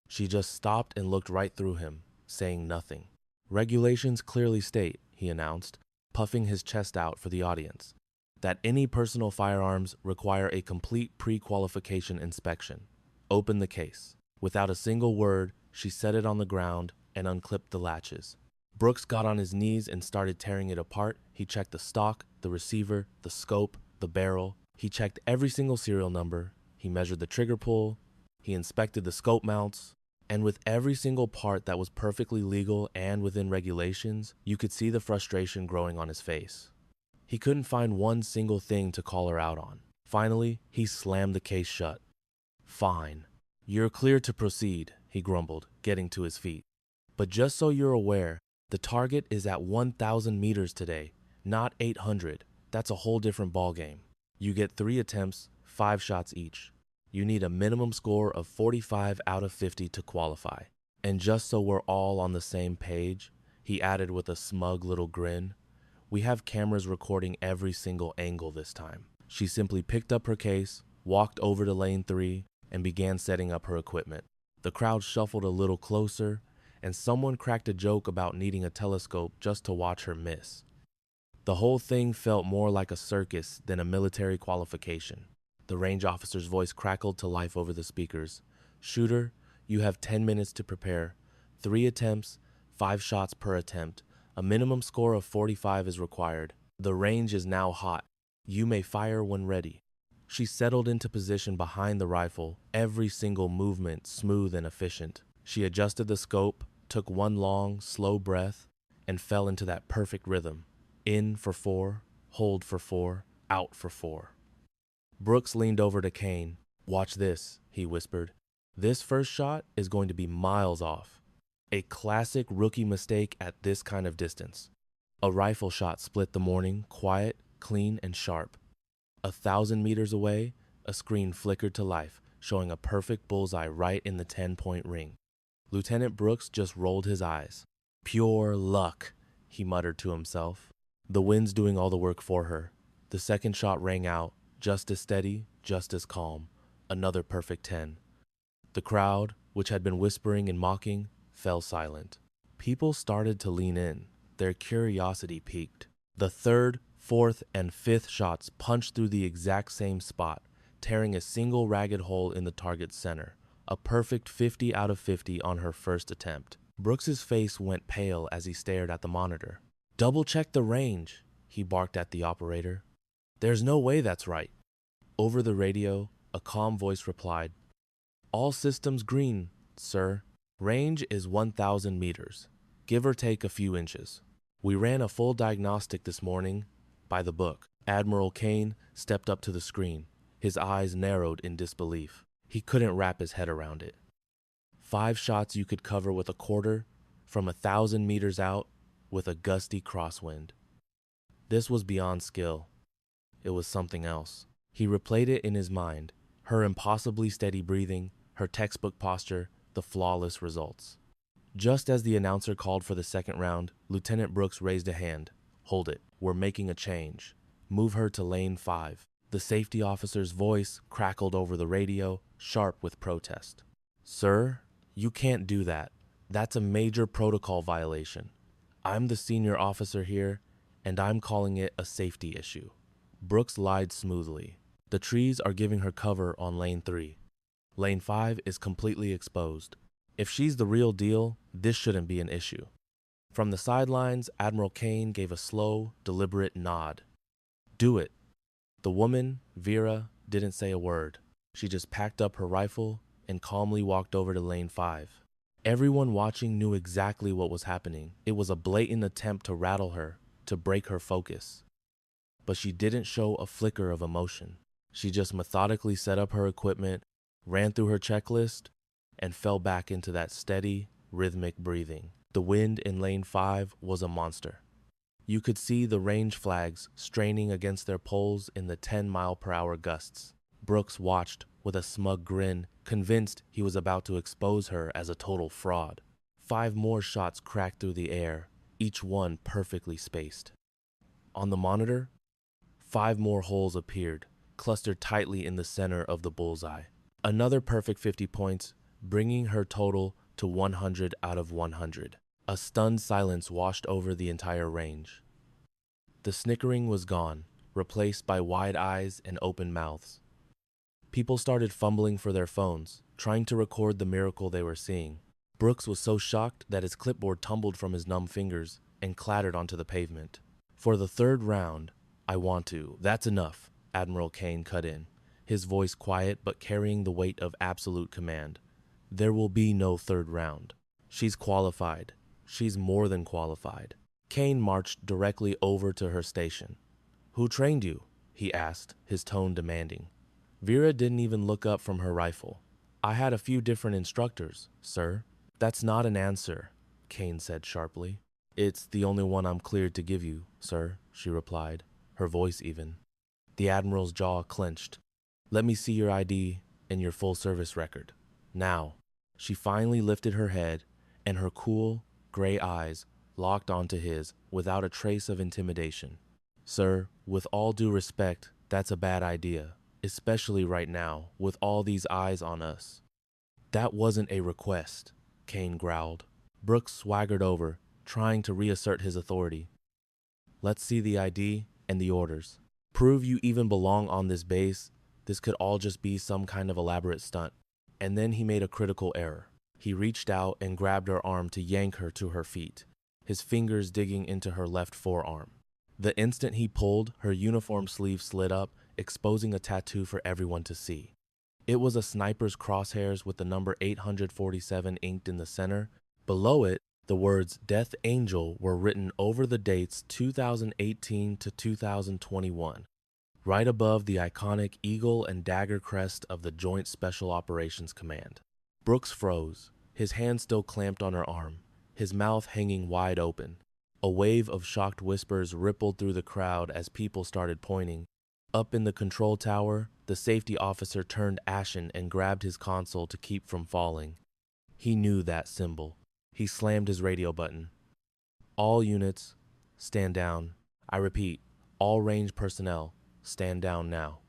She just stopped and looked right through him, saying nothing. "Regulations clearly state," he announced, puffing his chest out for the audience, "that any personal firearms require a complete pre-qualification inspection. Open the case." Without a single word, she set it on the ground and unclipped the latches. Brooks got on his knees and started tearing it apart. He checked the stock, the receiver, the scope, the barrel. He checked every single serial number. He measured the trigger pull. He inspected the scope mounts. And with every single part that was perfectly legal and within regulations, you could see the frustration growing on his face. He couldn't find one single thing to call her out on. Finally, he slammed the case shut. "Fine. You're clear to proceed, he grumbled, getting to his feet. But just so you're aware, the target is at 1,000 meters today, not 800. That's a whole different ballgame. You get 3 attempts, 5 shots each. You need a minimum score of 45 out of 50 to qualify. And just so we're all on the same page, he added with a smug little grin, we have cameras recording every single angle this time. She simply picked up her case, walked over to lane 3, and began setting up her equipment. The crowd shuffled a little closer, and someone cracked a joke about needing a telescope just to watch her miss. The whole thing felt more like a circus than a military qualification. The range officer's voice crackled to life over the speakers. Shooter, you have 10 minutes to prepare. 3 attempts, 5 shots per attempt. A minimum score of 45 is required. The range is now hot. You may fire when ready. She settled into position behind the rifle, every single movement smooth and efficient. She adjusted the scope, took one long, slow breath, and fell into that perfect rhythm. In for 4, hold for 4, out for 4. Brooks leaned over to Kane. Watch this, he whispered. This first shot is going to be miles off. A classic rookie mistake at this kind of distance. A rifle shot split the morning, quiet, clean, and sharp. 1,000 meters away, a screen flickered to life, showing a perfect bullseye right in the 10-point ring. Lieutenant Brooks just rolled his eyes. Pure luck, he muttered to himself. The wind's doing all the work for her. The second shot rang out, just as steady, just as calm. Another perfect 10. The crowd, which had been whispering and mocking, fell silent. People started to lean in. Their curiosity piqued. The third, fourth, and fifth shots punched through the exact same spot, tearing a single ragged hole in the target's center. A perfect 50 out of 50 on her first attempt. Brooks's face went pale as he stared at the monitor. Double-check the range, he barked at the operator. There's no way that's right. Over the radio, a calm voice replied, All systems green, sir. Range is 1,000 meters, give or take a few inches. We ran a full diagnostic this morning, by the book. Admiral Kane stepped up to the screen. His eyes narrowed in disbelief. He couldn't wrap his head around it. 5 shots you could cover with a quarter, from 1,000 meters out, with a gusty crosswind. This was beyond skill. It was something else. He replayed it in his mind, her impossibly steady breathing, her textbook posture, the flawless results. Just as the announcer called for the second round, Lieutenant Brooks raised a hand. Hold it, we're making a change. Move her to lane 5. The safety officer's voice crackled over the radio, sharp with protest. Sir, you can't do that. That's a major protocol violation. I'm the senior officer here, and I'm calling it a safety issue. Brooks lied smoothly. The trees are giving her cover on lane 3. Lane 5 is completely exposed. If she's the real deal, this shouldn't be an issue. From the sidelines, Admiral Kane gave a slow, deliberate nod. Do it. The woman, Vera, didn't say a word. She just packed up her rifle and calmly walked over to lane 5. Everyone watching knew exactly what was happening. It was a blatant attempt to rattle her, to break her focus. But she didn't show a flicker of emotion. She just methodically set up her equipment, ran through her checklist, and fell back into that steady, rhythmic breathing. The wind in lane 5 was a monster. You could see the range flags straining against their poles in the 10-mile-per-hour gusts. Brooks watched with a smug grin, convinced he was about to expose her as a total fraud. 5 more shots cracked through the air, each one perfectly spaced. On the monitor, 5 more holes appeared, clustered tightly in the center of the bullseye. Another perfect 50 points, bringing her total to 100 out of 100. A stunned silence washed over the entire range. The snickering was gone, replaced by wide eyes and open mouths. People started fumbling for their phones, trying to record the miracle they were seeing. Brooks was so shocked that his clipboard tumbled from his numb fingers and clattered onto the pavement. For the third round, I want to. That's enough, Admiral Kane cut in, his voice quiet but carrying the weight of absolute command. There will be no third round. She's qualified. She's more than qualified. Kane marched directly over to her station. Who trained you? He asked, his tone demanding. Vera didn't even look up from her rifle. I had a few different instructors, sir. That's not an answer, Kane said sharply. It's the only one I'm cleared to give you, sir, she replied, her voice even. The Admiral's jaw clenched. Let me see your ID and your full service record. Now. She finally lifted her head, and her cool, gray eyes locked onto his without a trace of intimidation. Sir, with all due respect, that's a bad idea, especially right now, with all these eyes on us. That wasn't a request, Kane growled. Brooks swaggered over, trying to reassert his authority. Let's see the ID and the orders. Prove you even belong on this base. This could all just be some kind of elaborate stunt. And then he made a critical error. He reached out and grabbed her arm to yank her to her feet, his fingers digging into her left forearm. The instant he pulled, her uniform sleeve slid up, exposing a tattoo for everyone to see. It was a sniper's crosshairs with the number 847 inked in the center. Below it, the words Death Angel were written over the dates 2018 to 2021. Right above the iconic eagle and dagger crest of the Joint Special Operations Command. Brooks froze, his hand still clamped on her arm, his mouth hanging wide open. A wave of shocked whispers rippled through the crowd as people started pointing. Up in the control tower, the safety officer turned ashen and grabbed his console to keep from falling. He knew that symbol. He slammed his radio button. All units, stand down. I repeat, all range personnel, stand down now.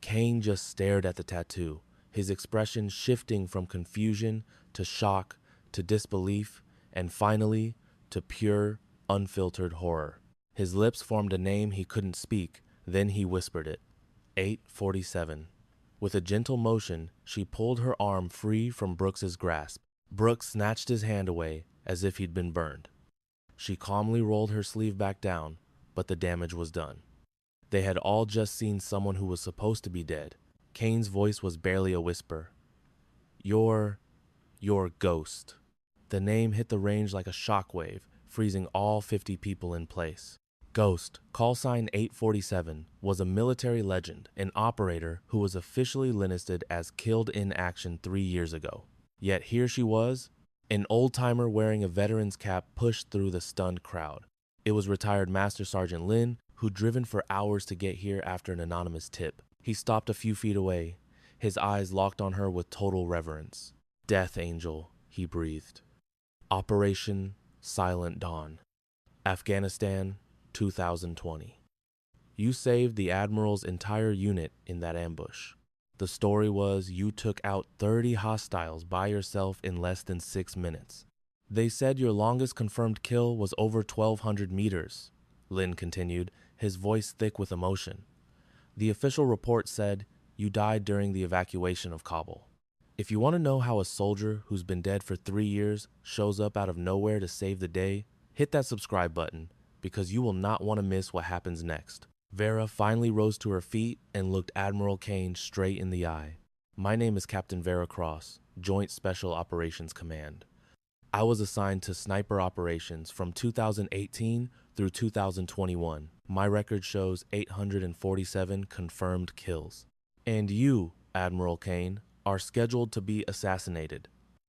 Kane just stared at the tattoo, his expression shifting from confusion to shock to disbelief and finally to pure, unfiltered horror. His lips formed a name he couldn't speak, then he whispered it. 847. With a gentle motion, she pulled her arm free from Brooks's grasp. Brooks snatched his hand away as if he'd been burned. She calmly rolled her sleeve back down, but the damage was done. They had all just seen someone who was supposed to be dead. Kane's voice was barely a whisper. You're Ghost. The name hit the range like a shockwave, freezing all 50 people in place. Ghost, call sign 847, was a military legend, an operator who was officially enlisted as killed in action 3 years ago. Yet here she was, an old-timer wearing a veteran's cap pushed through the stunned crowd. It was retired Master Sergeant Lin, who'd driven for hours to get here after an anonymous tip. He stopped a few feet away, his eyes locked on her with total reverence. Death Angel, he breathed. Operation Silent Dawn. Afghanistan, 2020. You saved the Admiral's entire unit in that ambush. The story was you took out 30 hostiles by yourself in less than 6 minutes. They said your longest confirmed kill was over 1,200 meters, Lin continued, his voice thick with emotion. The official report said you died during the evacuation of Kabul. If you want to know how a soldier who's been dead for 3 years shows up out of nowhere to save the day, hit that subscribe button, because you will not want to miss what happens next. Vera finally rose to her feet and looked Admiral Kane straight in the eye. My name is Captain Vera Cross, Joint Special Operations Command. I was assigned to sniper operations from 2018 through 2021. My record shows 847 confirmed kills. And you, Admiral Kane, are scheduled to be assassinated.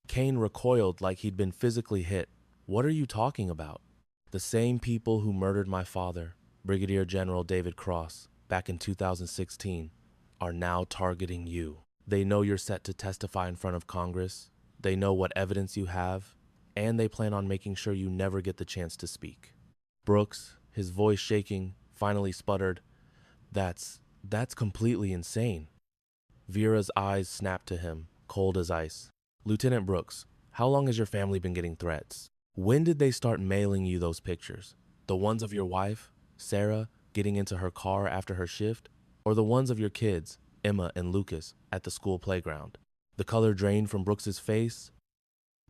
Kane recoiled like he'd been physically hit. What are you talking about? The same people who murdered my father, Brigadier General David Cross, back in 2016, are now targeting you. They know you're set to testify in front of Congress. They know what evidence you have, and they plan on making sure you never get the chance to speak. Brooks, his voice shaking, finally sputtered, That's completely insane. Vera's eyes snapped to him, cold as ice. Lieutenant Brooks, how long has your family been getting threats? When did they start mailing you those pictures? The ones of your wife, Sarah, getting into her car after her shift? Or the ones of your kids, Emma and Lucas, at the school playground? The color drained from Brooks's face,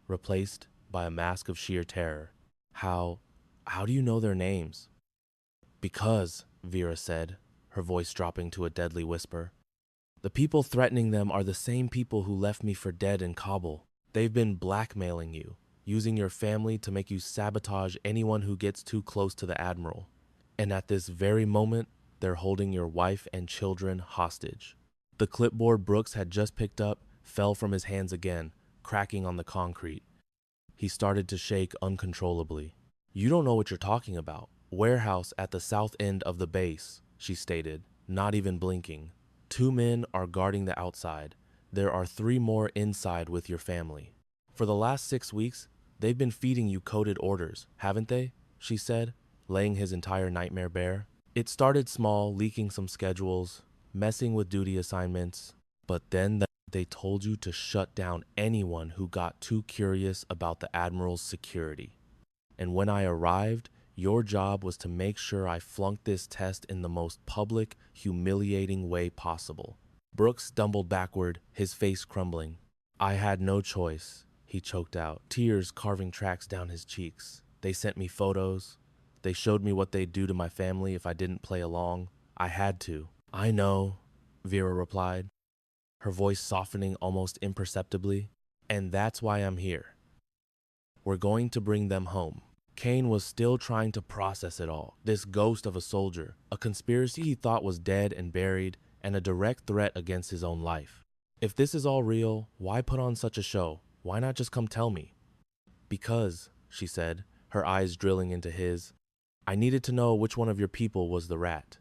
replaced by a mask of sheer terror. How do you know their names? Because, Vera said, her voice dropping to a deadly whisper, the people threatening them are the same people who left me for dead in Kabul. They've been blackmailing you, using your family to make you sabotage anyone who gets too close to the Admiral. And at this very moment, they're holding your wife and children hostage. The clipboard Brooks had just picked up fell from his hands again, cracking on the concrete. He started to shake uncontrollably. "You don't know what you're talking about. Warehouse at the south end of the base," she stated, not even blinking. "2 men are guarding the outside. There are 3 more inside with your family. For the last 6 weeks, they've been feeding you coded orders, haven't they?" she said, laying his entire nightmare bare. "It started small, leaking some schedules, messing with duty assignments, but then they told you to shut down anyone who got too curious about the Admiral's security. And when I arrived, your job was to make sure I flunked this test in the most public, humiliating way possible." Brooks stumbled backward, his face crumbling. "I had no choice," he choked out, tears carving tracks down his cheeks. "They sent me photos. They showed me what they'd do to my family if I didn't play along. I had to." "I know," Vera replied, her voice softening almost imperceptibly. "And that's why I'm here. We're going to bring them home." Kane was still trying to process it all. This ghost of a soldier, a conspiracy he thought was dead and buried, and a direct threat against his own life. If this is all real, why put on such a show? Why not just come tell me? "Because," she said, her eyes drilling into his, "I needed to know which one of your people was the rat.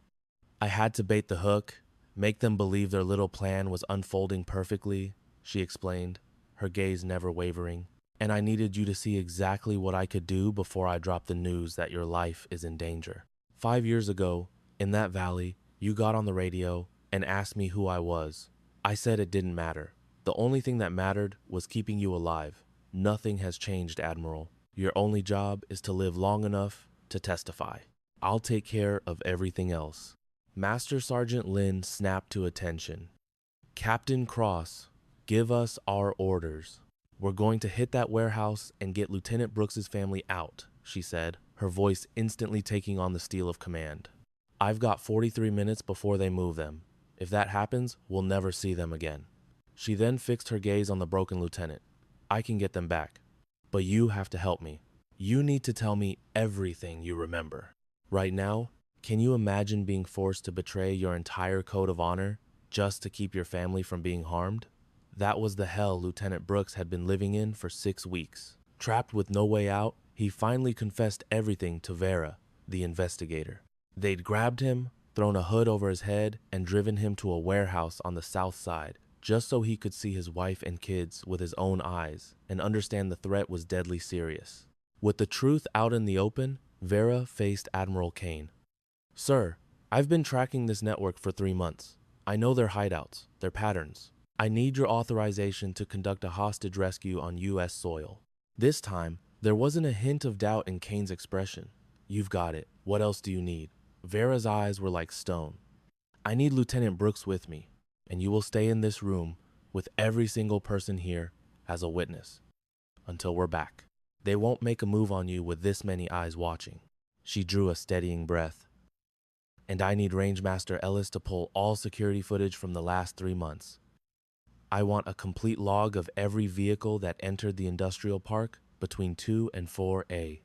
I had to bait the hook, make them believe their little plan was unfolding perfectly," she explained, her gaze never wavering. "And I needed you to see exactly what I could do before I dropped the news that your life is in danger. 5 years ago, in that valley, you got on the radio and asked me who I was. I said it didn't matter. The only thing that mattered was keeping you alive. Nothing has changed, Admiral. Your only job is to live long enough to testify. I'll take care of everything else." Master Sergeant Lin snapped to attention. "Captain Cross, give us our orders. We're going to hit that warehouse and get Lieutenant Brooks's family out," she said, her voice instantly taking on the steel of command. "I've got 43 minutes before they move them. If that happens, we'll never see them again." She then fixed her gaze on the broken lieutenant. "I can get them back, but you have to help me. You need to tell me everything you remember. Right now, can you imagine being forced to betray your entire code of honor just to keep your family from being harmed? That was the hell Lieutenant Brooks had been living in for 6 weeks. Trapped with no way out, he finally confessed everything to Vera, the investigator. They'd grabbed him, thrown a hood over his head, and driven him to a warehouse on the south side, just so he could see his wife and kids with his own eyes and understand the threat was deadly serious. With the truth out in the open, Vera faced Admiral Kane. "Sir, I've been tracking this network for 3 months. I know their hideouts, their patterns. I need your authorization to conduct a hostage rescue on U.S. soil." This time, there wasn't a hint of doubt in Kane's expression. "You've got it. What else do you need?" Vera's eyes were like stone. "I need Lieutenant Brooks with me, and you will stay in this room with every single person here as a witness until we're back. They won't make a move on you with this many eyes watching." She drew a steadying breath. "And I need Rangemaster Ellis to pull all security footage from the last 3 months. I want a complete log of every vehicle that entered the industrial park between 2 and 4A.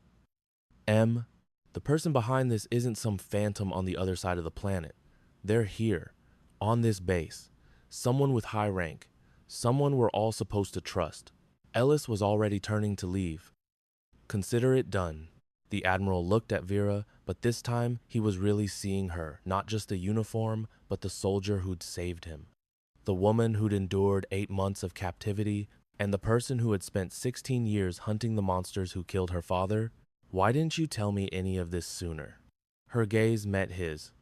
M, the person behind this isn't some phantom on the other side of the planet. They're here, on this base. Someone with high rank. Someone we're all supposed to trust." Ellis was already turning to leave. "Consider it done." The Admiral looked at Vera, but this time he was really seeing her, not just the uniform, but the soldier who'd saved him. The woman who'd endured 8 months of captivity, and the person who had spent 16 years hunting the monsters who killed her father. "Why didn't you tell me any of this sooner?" Her gaze met his.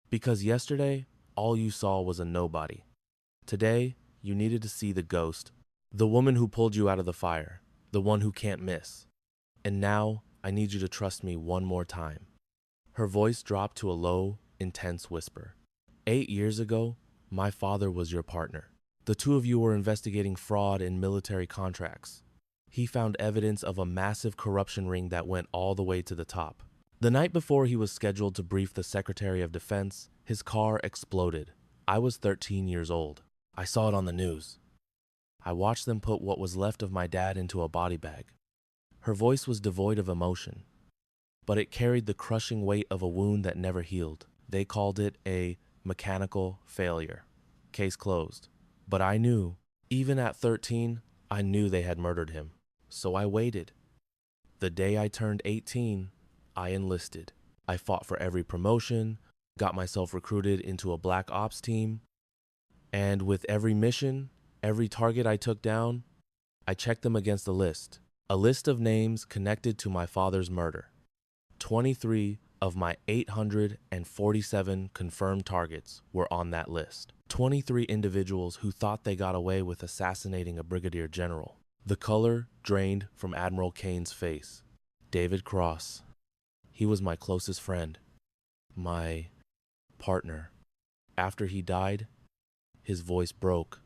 "Because yesterday, all you saw was a nobody. Today, you needed to see the ghost. The woman who pulled you out of the fire. The one who can't miss. And now, I need you to trust me one more time." Her voice dropped to a low, intense whisper. 8 years ago, my father was your partner. The two of you were investigating fraud in military contracts. He found evidence of a massive corruption ring that went all the way to the top. The night before he was scheduled to brief the Secretary of Defense, his car exploded. I was 13 years old. I saw it on the news. I watched them put what was left of my dad into a body bag. Her voice was devoid of emotion, but it carried the crushing weight of a wound that never healed. They called it a mechanical failure. Case closed. But I knew Even at 13, I knew they had murdered him. So I waited. The day I turned 18, I enlisted. I fought for every promotion, got myself recruited into a black ops team, and with every mission, every target I took down, I checked them against a list of names connected to my father's murder. 23 of my 847 confirmed targets were on that list. 23 individuals who thought they got away with assassinating a brigadier general. The color drained from Admiral Kane's face. David Cross. He was my closest friend, my partner. After he died, his voice broke.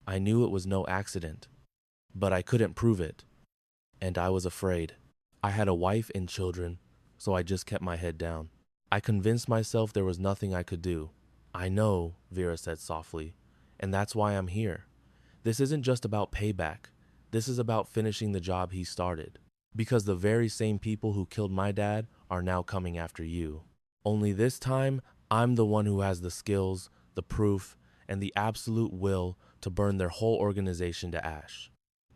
I knew it was no accident, but I couldn't prove it, and I was afraid. I had a wife and children, so I just kept my head down. I convinced myself there was nothing I could do. I know, Vera said softly, and that's why I'm here. This isn't just about payback. This is about finishing the job he started. Because the very same people who killed my dad are now coming after you. Only this time, I'm the one who has the skills, the proof, and the absolute will to burn their whole organization to ash.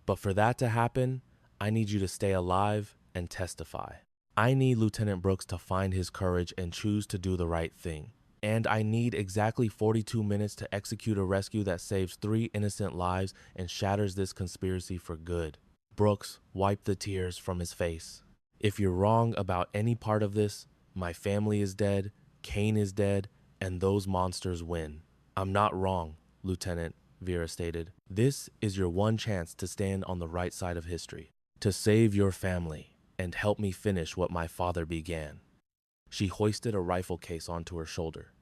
But for that to happen, I need you to stay alive and testify. I need Lieutenant Brooks to find his courage and choose to do the right thing. And I need exactly 42 minutes to execute a rescue that saves 3 innocent lives and shatters this conspiracy for good. Brooks wiped the tears from his face. If you're wrong about any part of this, my family is dead, Kane is dead, and those monsters win. I'm not wrong, Lieutenant, Vera stated. This is your one chance to stand on the right side of history, to save your family, and help me finish what my father began. She hoisted a rifle case onto her shoulder.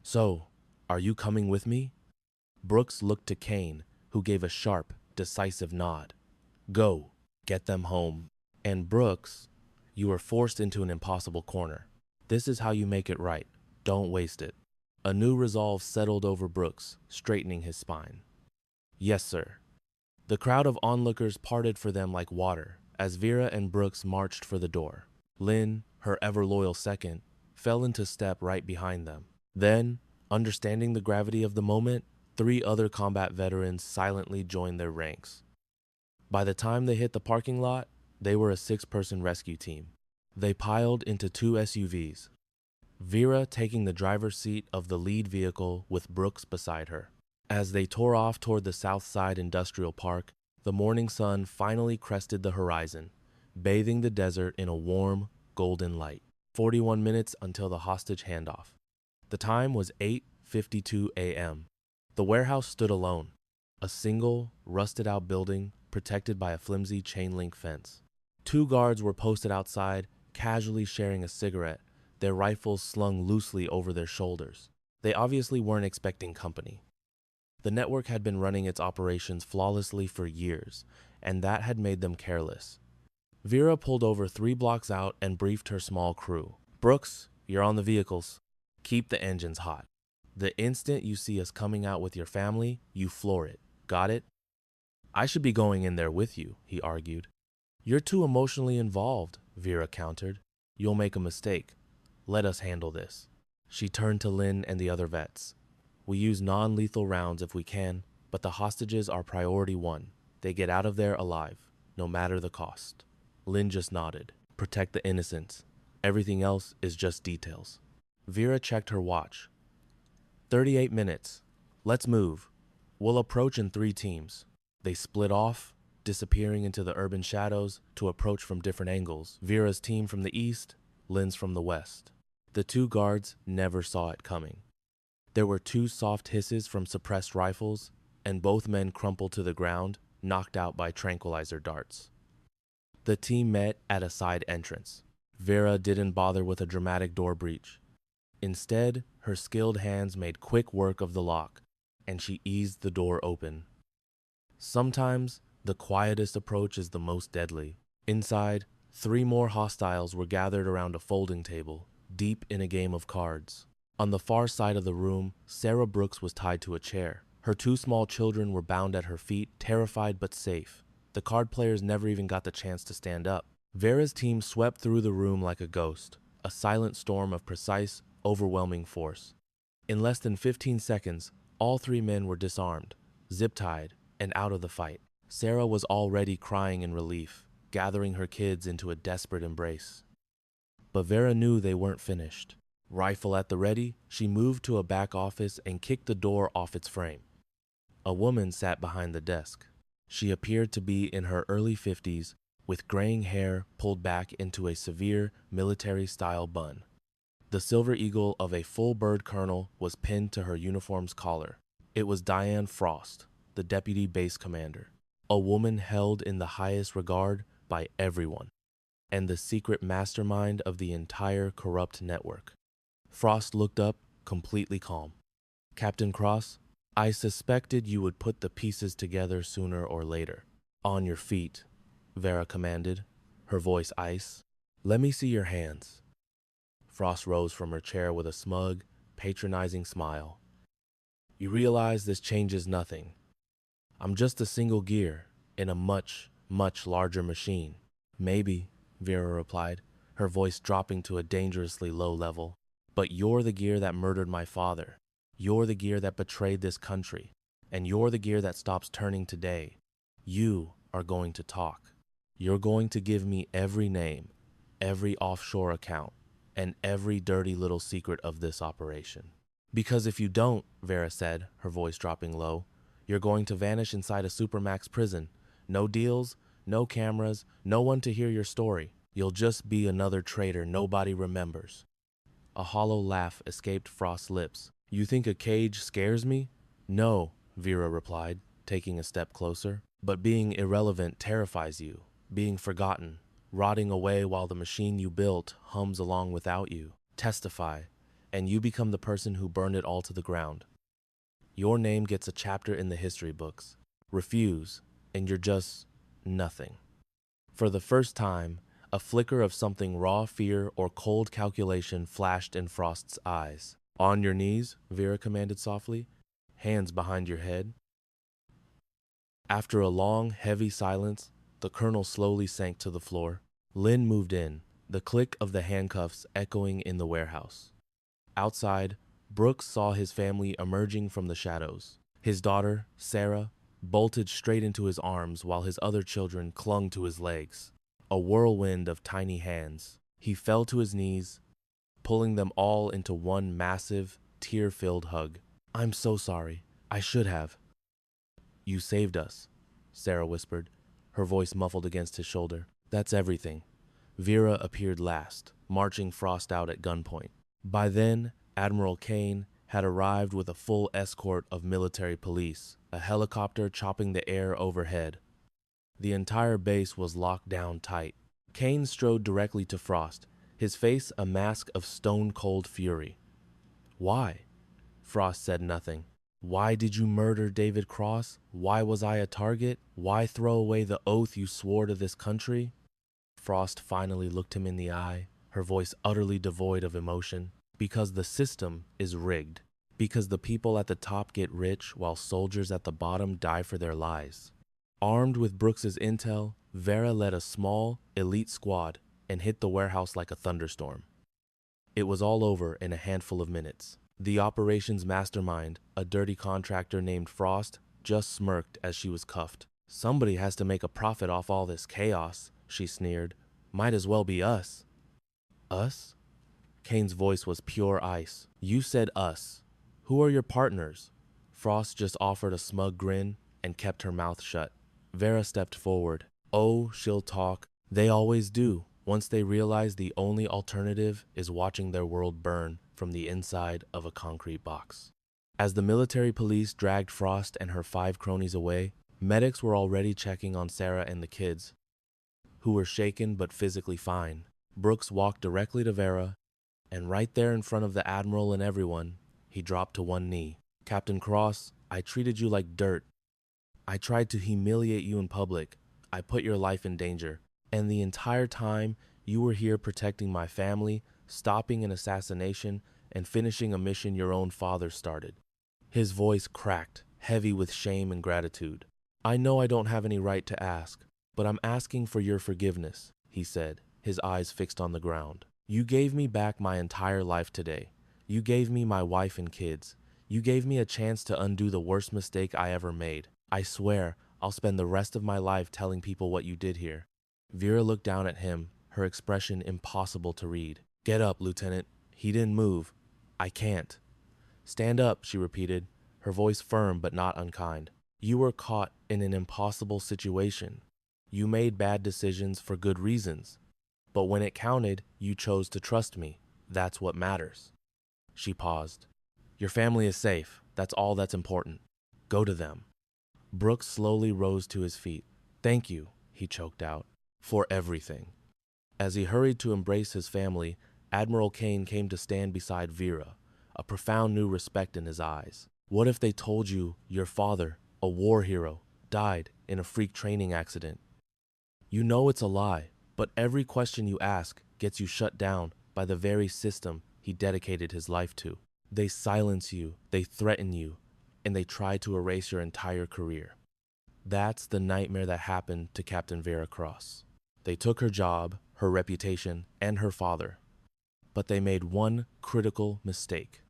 So, are you coming with me? Brooks looked to Kane, who gave a sharp, decisive nod. Go, get them home. And Brooks, you were forced into an impossible corner. This is how you make it right. Don't waste it. A new resolve settled over Brooks, straightening his spine. Yes, sir. The crowd of onlookers parted for them like water as Vera and Brooks marched for the door. Lynn, her ever-loyal second, fell into step right behind them. Then, understanding the gravity of the moment, 3 other combat veterans silently joined their ranks. By the time they hit the parking lot, they were a 6-person rescue team. They piled into 2 SUVs, Vera taking the driver's seat of the lead vehicle with Brooks beside her. As they tore off toward the South Side Industrial Park, the morning sun finally crested the horizon, bathing the desert in a warm, golden light. 41 minutes until the hostage handoff. The time was 8:52 a.m. The warehouse stood alone, a single, rusted-out building protected by a flimsy chain-link fence. 2 guards were posted outside, casually sharing a cigarette, their rifles slung loosely over their shoulders. They obviously weren't expecting company. The network had been running its operations flawlessly for years, and that had made them careless. Vera pulled over 3 blocks out and briefed her small crew. Brooks, you're on the vehicles. Keep the engines hot. The instant you see us coming out with your family, you floor it. Got it? I should be going in there with you, he argued. You're too emotionally involved, Vera countered. You'll make a mistake. Let us handle this. She turned to Lynn and the other vets. We use non-lethal rounds if we can, but the hostages are priority 1. They get out of there alive, no matter the cost. Lynn just nodded. Protect the innocents. Everything else is just details. Vera checked her watch. 38 minutes. Let's move. We'll approach in 3 teams. They split off, disappearing into the urban shadows to approach from different angles. Vera's team from the east, Lynn's from the west. The 2 guards never saw it coming. There were 2 soft hisses from suppressed rifles, and both men crumpled to the ground, knocked out by tranquilizer darts. The team met at a side entrance. Vera didn't bother with a dramatic door breach. Instead, her skilled hands made quick work of the lock, and she eased the door open. Sometimes, the quietest approach is the most deadly. Inside, 3 more hostiles were gathered around a folding table, deep in a game of cards. On the far side of the room, Sarah Brooks was tied to a chair. Her 2 small children were bound at her feet, terrified but safe. The card players never even got the chance to stand up. Vera's team swept through the room like a ghost, a silent storm of precise, overwhelming force. In less than 15 seconds, all 3 men were disarmed, zip-tied, and out of the fight. Sarah was already crying in relief, gathering her kids into a desperate embrace. But Vera knew they weren't finished. Rifle at the ready, she moved to a back office and kicked the door off its frame. A woman sat behind the desk. She appeared to be in her early 50s, with graying hair pulled back into a severe military-style bun. The silver eagle of a full bird colonel was pinned to her uniform's collar. It was Diane Frost, the deputy base commander, a woman held in the highest regard by everyone, and the secret mastermind of the entire corrupt network. Frost looked up, completely calm. "Captain Cross, I suspected you would put the pieces together sooner or later." "On your feet," Vera commanded, her voice ice. "Let me see your hands." Frost rose from her chair with a smug, patronizing smile. "You realize this changes nothing. I'm just a single gear in a much, much larger machine." "Maybe," Vera replied, her voice dropping to a dangerously low level. "But you're the gear that murdered my father. You're the gear that betrayed this country. And you're the gear that stops turning today. You are going to talk. You're going to give me every name, every offshore account, and every dirty little secret of this operation. Because if you don't," Vera said, her voice dropping low, "you're going to vanish inside a supermax prison. No deals, no cameras, no one to hear your story. You'll just be another traitor nobody remembers." A hollow laugh escaped Frost's lips. "You think a cage scares me?" "No," Vera replied, taking a step closer. "But being irrelevant terrifies you. Being forgotten, rotting away while the machine you built hums along without you. Testify, and you become the person who burned it all to the ground. Your name gets a chapter in the history books. Refuse, and you're just nothing." For the first time, a flicker of something raw fear or cold calculation flashed in Frost's eyes. "On your knees," Vera commanded softly. "Hands behind your head." After a long, heavy silence, the colonel slowly sank to the floor. Lynn moved in, the click of the handcuffs echoing in the warehouse. Outside, Brooks saw his family emerging from the shadows. His daughter, Sarah, bolted straight into his arms while his other children clung to his legs. A whirlwind of tiny hands. He fell to his knees, pulling them all into one massive, tear-filled hug. "I'm so sorry. I should have." "You saved us," Sarah whispered, her voice muffled against his shoulder. "That's everything." Vera appeared last, marching Frost out at gunpoint. By then, Admiral Kane had arrived with a full escort of military police, a helicopter chopping the air overhead. The entire base was locked down tight. Kane strode directly to Frost, his face a mask of stone-cold fury. "Why?" Frost said nothing. "Why did you murder David Cross? Why was I a target? Why throw away the oath you swore to this country?" Frost finally looked him in the eye, her voice utterly devoid of emotion. "Because the system is rigged. Because the people at the top get rich while soldiers at the bottom die for their lies." Armed with Brooks's intel, Vera led a small, elite squad and hit the warehouse like a thunderstorm. It was all over in a handful of minutes. The operations mastermind, a dirty contractor named Frost, just smirked as she was cuffed. "Somebody has to make a profit off all this chaos," she sneered. "Might as well be us." "Us?" Kane's voice was pure ice. "You said us. Who are your partners?" Frost just offered a smug grin and kept her mouth shut. Vera stepped forward. "Oh, she'll talk. They always do, once they realize the only alternative is watching their world burn from the inside of a concrete box." As the military police dragged Frost and her 5 cronies away, medics were already checking on Sarah and the kids, who were shaken but physically fine. Brooks walked directly to Vera, and right there in front of the Admiral and everyone, he dropped to one knee. "Captain Cross, I treated you like dirt. I tried to humiliate you in public. I put your life in danger. And the entire time, you were here protecting my family, stopping an assassination, and finishing a mission your own father started." His voice cracked, heavy with shame and gratitude. "I know I don't have any right to ask, but I'm asking for your forgiveness," he said, his eyes fixed on the ground. "You gave me back my entire life today. You gave me my wife and kids. You gave me a chance to undo the worst mistake I ever made. I swear, I'll spend the rest of my life telling people what you did here. Vera looked down at him, her expression impossible to read. Get up, Lieutenant. He didn't move. I can't. Stand up, she repeated, her voice firm but not unkind. You were caught in an impossible situation. You made bad decisions for good reasons. But when it counted, you chose to trust me. That's what matters. She paused. Your family is safe. That's all that's important. Go to them. Brooks slowly rose to his feet. Thank you, he choked out, for everything. As he hurried to embrace his family, Admiral Kane came to stand beside Vera, a profound new respect in his eyes. What if they told you your father, a war hero, died in a freak training accident? You know it's a lie, but every question you ask gets you shut down by the very system he dedicated his life to. They silence you, they threaten you, and they try to erase your entire career. That's the nightmare that happened to Captain Vera Cross. They took her job, her reputation, and her father. But they made one critical mistake.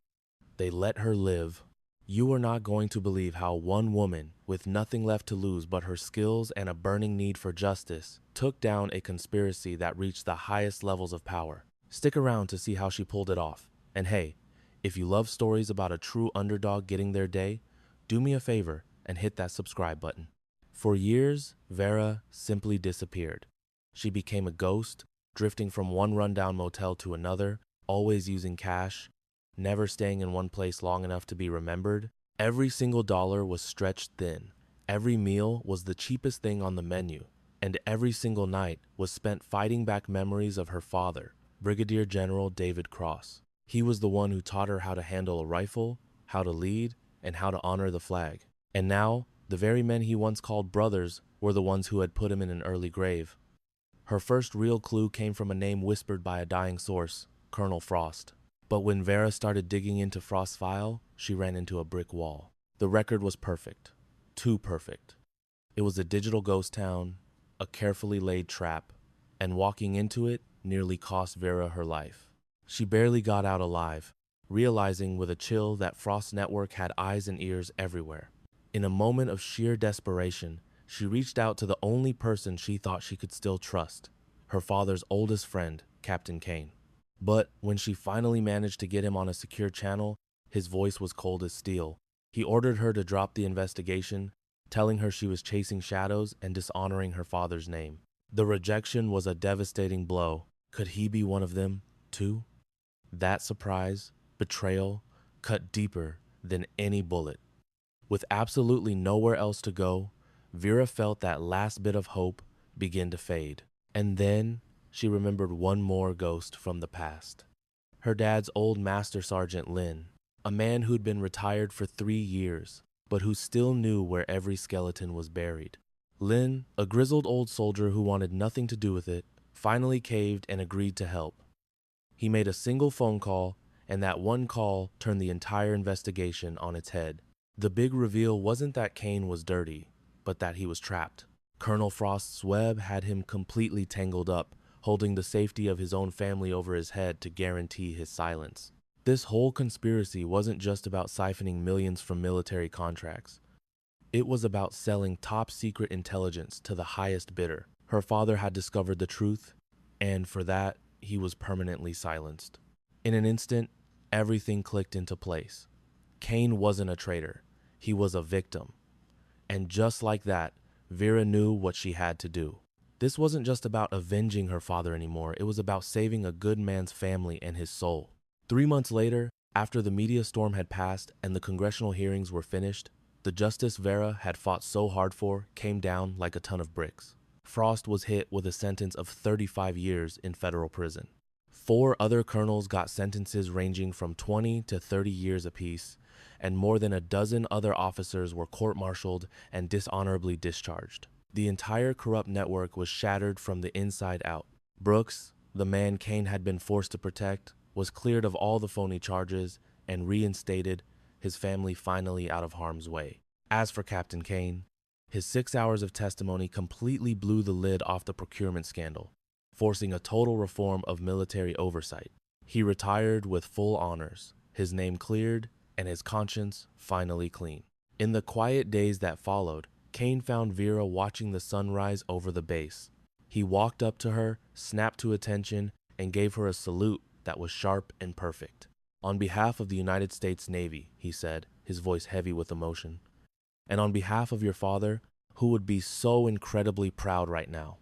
They let her live. You are not going to believe how one woman, with nothing left to lose but her skills and a burning need for justice, took down a conspiracy that reached the highest levels of power. Stick around to see how she pulled it off. And hey, if you love stories about a true underdog getting their day, do me a favor and hit that subscribe button. For years, Vera simply disappeared. She became a ghost, drifting from one rundown motel to another, always using cash, never staying in one place long enough to be remembered. Every single dollar was stretched thin. Every meal was the cheapest thing on the menu, and every single night was spent fighting back memories of her father, Brigadier General David Cross. He was the one who taught her how to handle a rifle, how to lead, and how to honor the flag. And now, the very men he once called brothers were the ones who had put him in an early grave. Her first real clue came from a name whispered by a dying source, Colonel Frost. But when Vera started digging into Frost's file, she ran into a brick wall. The record was perfect. Too perfect. It was a digital ghost town, a carefully laid trap, and walking into it nearly cost Vera her life. She barely got out alive, realizing with a chill that Frost's network had eyes and ears everywhere. In a moment of sheer desperation, she reached out to the only person she thought she could still trust, her father's oldest friend, Captain Kane. But when she finally managed to get him on a secure channel, his voice was cold as steel. He ordered her to drop the investigation, telling her she was chasing shadows and dishonoring her father's name. The rejection was a devastating blow. Could he be one of them, too? That surprise, betrayal, cut deeper than any bullet. With absolutely nowhere else to go, Vera felt that last bit of hope begin to fade. And then she remembered one more ghost from the past. Her dad's old Master Sergeant Lynn, a man who'd been retired for 3 years, but who still knew where every skeleton was buried. Lynn, a grizzled old soldier who wanted nothing to do with it, finally caved and agreed to help. He made a single phone call, and that one call turned the entire investigation on its head. The big reveal wasn't that Kane was dirty, but that he was trapped. Colonel Frost's web had him completely tangled up, holding the safety of his own family over his head to guarantee his silence. This whole conspiracy wasn't just about siphoning millions from military contracts. It was about selling top-secret intelligence to the highest bidder. Her father had discovered the truth, and for that, he was permanently silenced. In an instant, everything clicked into place. Kane wasn't a traitor. He was a victim. And just like that, Vera knew what she had to do. This wasn't just about avenging her father anymore. It was about saving a good man's family and his soul. 3 months later, after the media storm had passed and the congressional hearings were finished, the justice Vera had fought so hard for came down like a ton of bricks. Frost was hit with a sentence of 35 years in federal prison. 4 other colonels got sentences ranging from 20 to 30 years apiece, and more than a dozen other officers were court-martialed and dishonorably discharged. The entire corrupt network was shattered from the inside out. Brooks, the man Kane had been forced to protect, was cleared of all the phony charges and reinstated, his family finally out of harm's way. As for Captain Kane, his 6 hours of testimony completely blew the lid off the procurement scandal, forcing a total reform of military oversight. He retired with full honors, his name cleared, and his conscience finally clean. In the quiet days that followed, Kane found Vera watching the sunrise over the base. He walked up to her, snapped to attention, and gave her a salute that was sharp and perfect. "On behalf of the United States Navy," he said, his voice heavy with emotion, "and on behalf of your father, who would be so incredibly proud right now.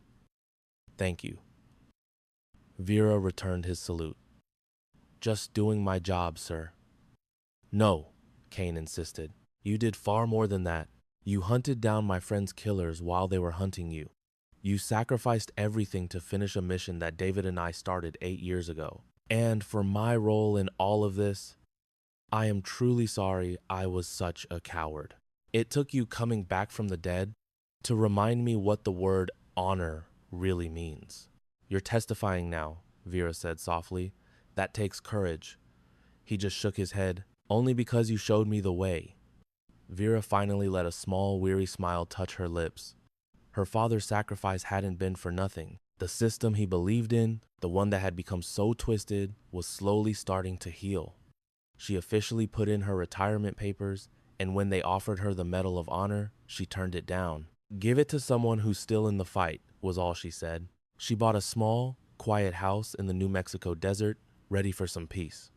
Thank you." Vera returned his salute. "Just doing my job, sir." "No," Kane insisted. "You did far more than that. You hunted down my friend's killers while they were hunting you. You sacrificed everything to finish a mission that David and I started 8 years ago. And for my role in all of this, I am truly sorry I was such a coward. It took you coming back from the dead to remind me what the word honor really means." "You're testifying now," Vera said softly. "That takes courage." He just shook his head. "Only because you showed me the way." Vera finally let a small, weary smile touch her lips. Her father's sacrifice hadn't been for nothing. The system he believed in, the one that had become so twisted, was slowly starting to heal. She officially put in her retirement papers, and when they offered her the Medal of Honor, she turned it down. "Give it to someone who's still in the fight," was all she said. She bought a small, quiet house in the New Mexico desert, ready for some peace.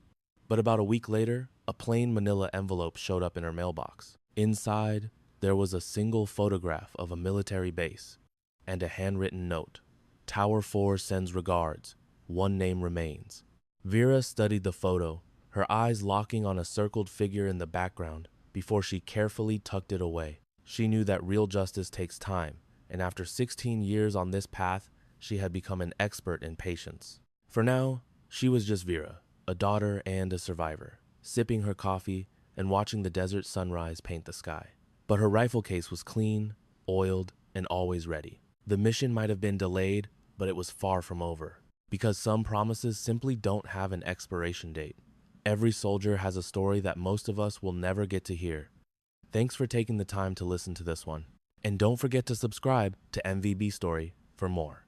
But about a week later, a plain manila envelope showed up in her mailbox. Inside, there was a single photograph of a military base and a handwritten note. "Tower 4 sends regards. One name remains." Vera studied the photo, her eyes locking on a circled figure in the background before she carefully tucked it away. She knew that real justice takes time, and after 16 years on this path, she had become an expert in patience. For now, she was just Vera, a daughter and a survivor, sipping her coffee and watching the desert sunrise paint the sky. But her rifle case was clean, oiled, and always ready. The mission might have been delayed, but it was far from over, because some promises simply don't have an expiration date. Every soldier has a story that most of us will never get to hear. Thanks for taking the time to listen to this one. And don't forget to subscribe to MVB Story for more.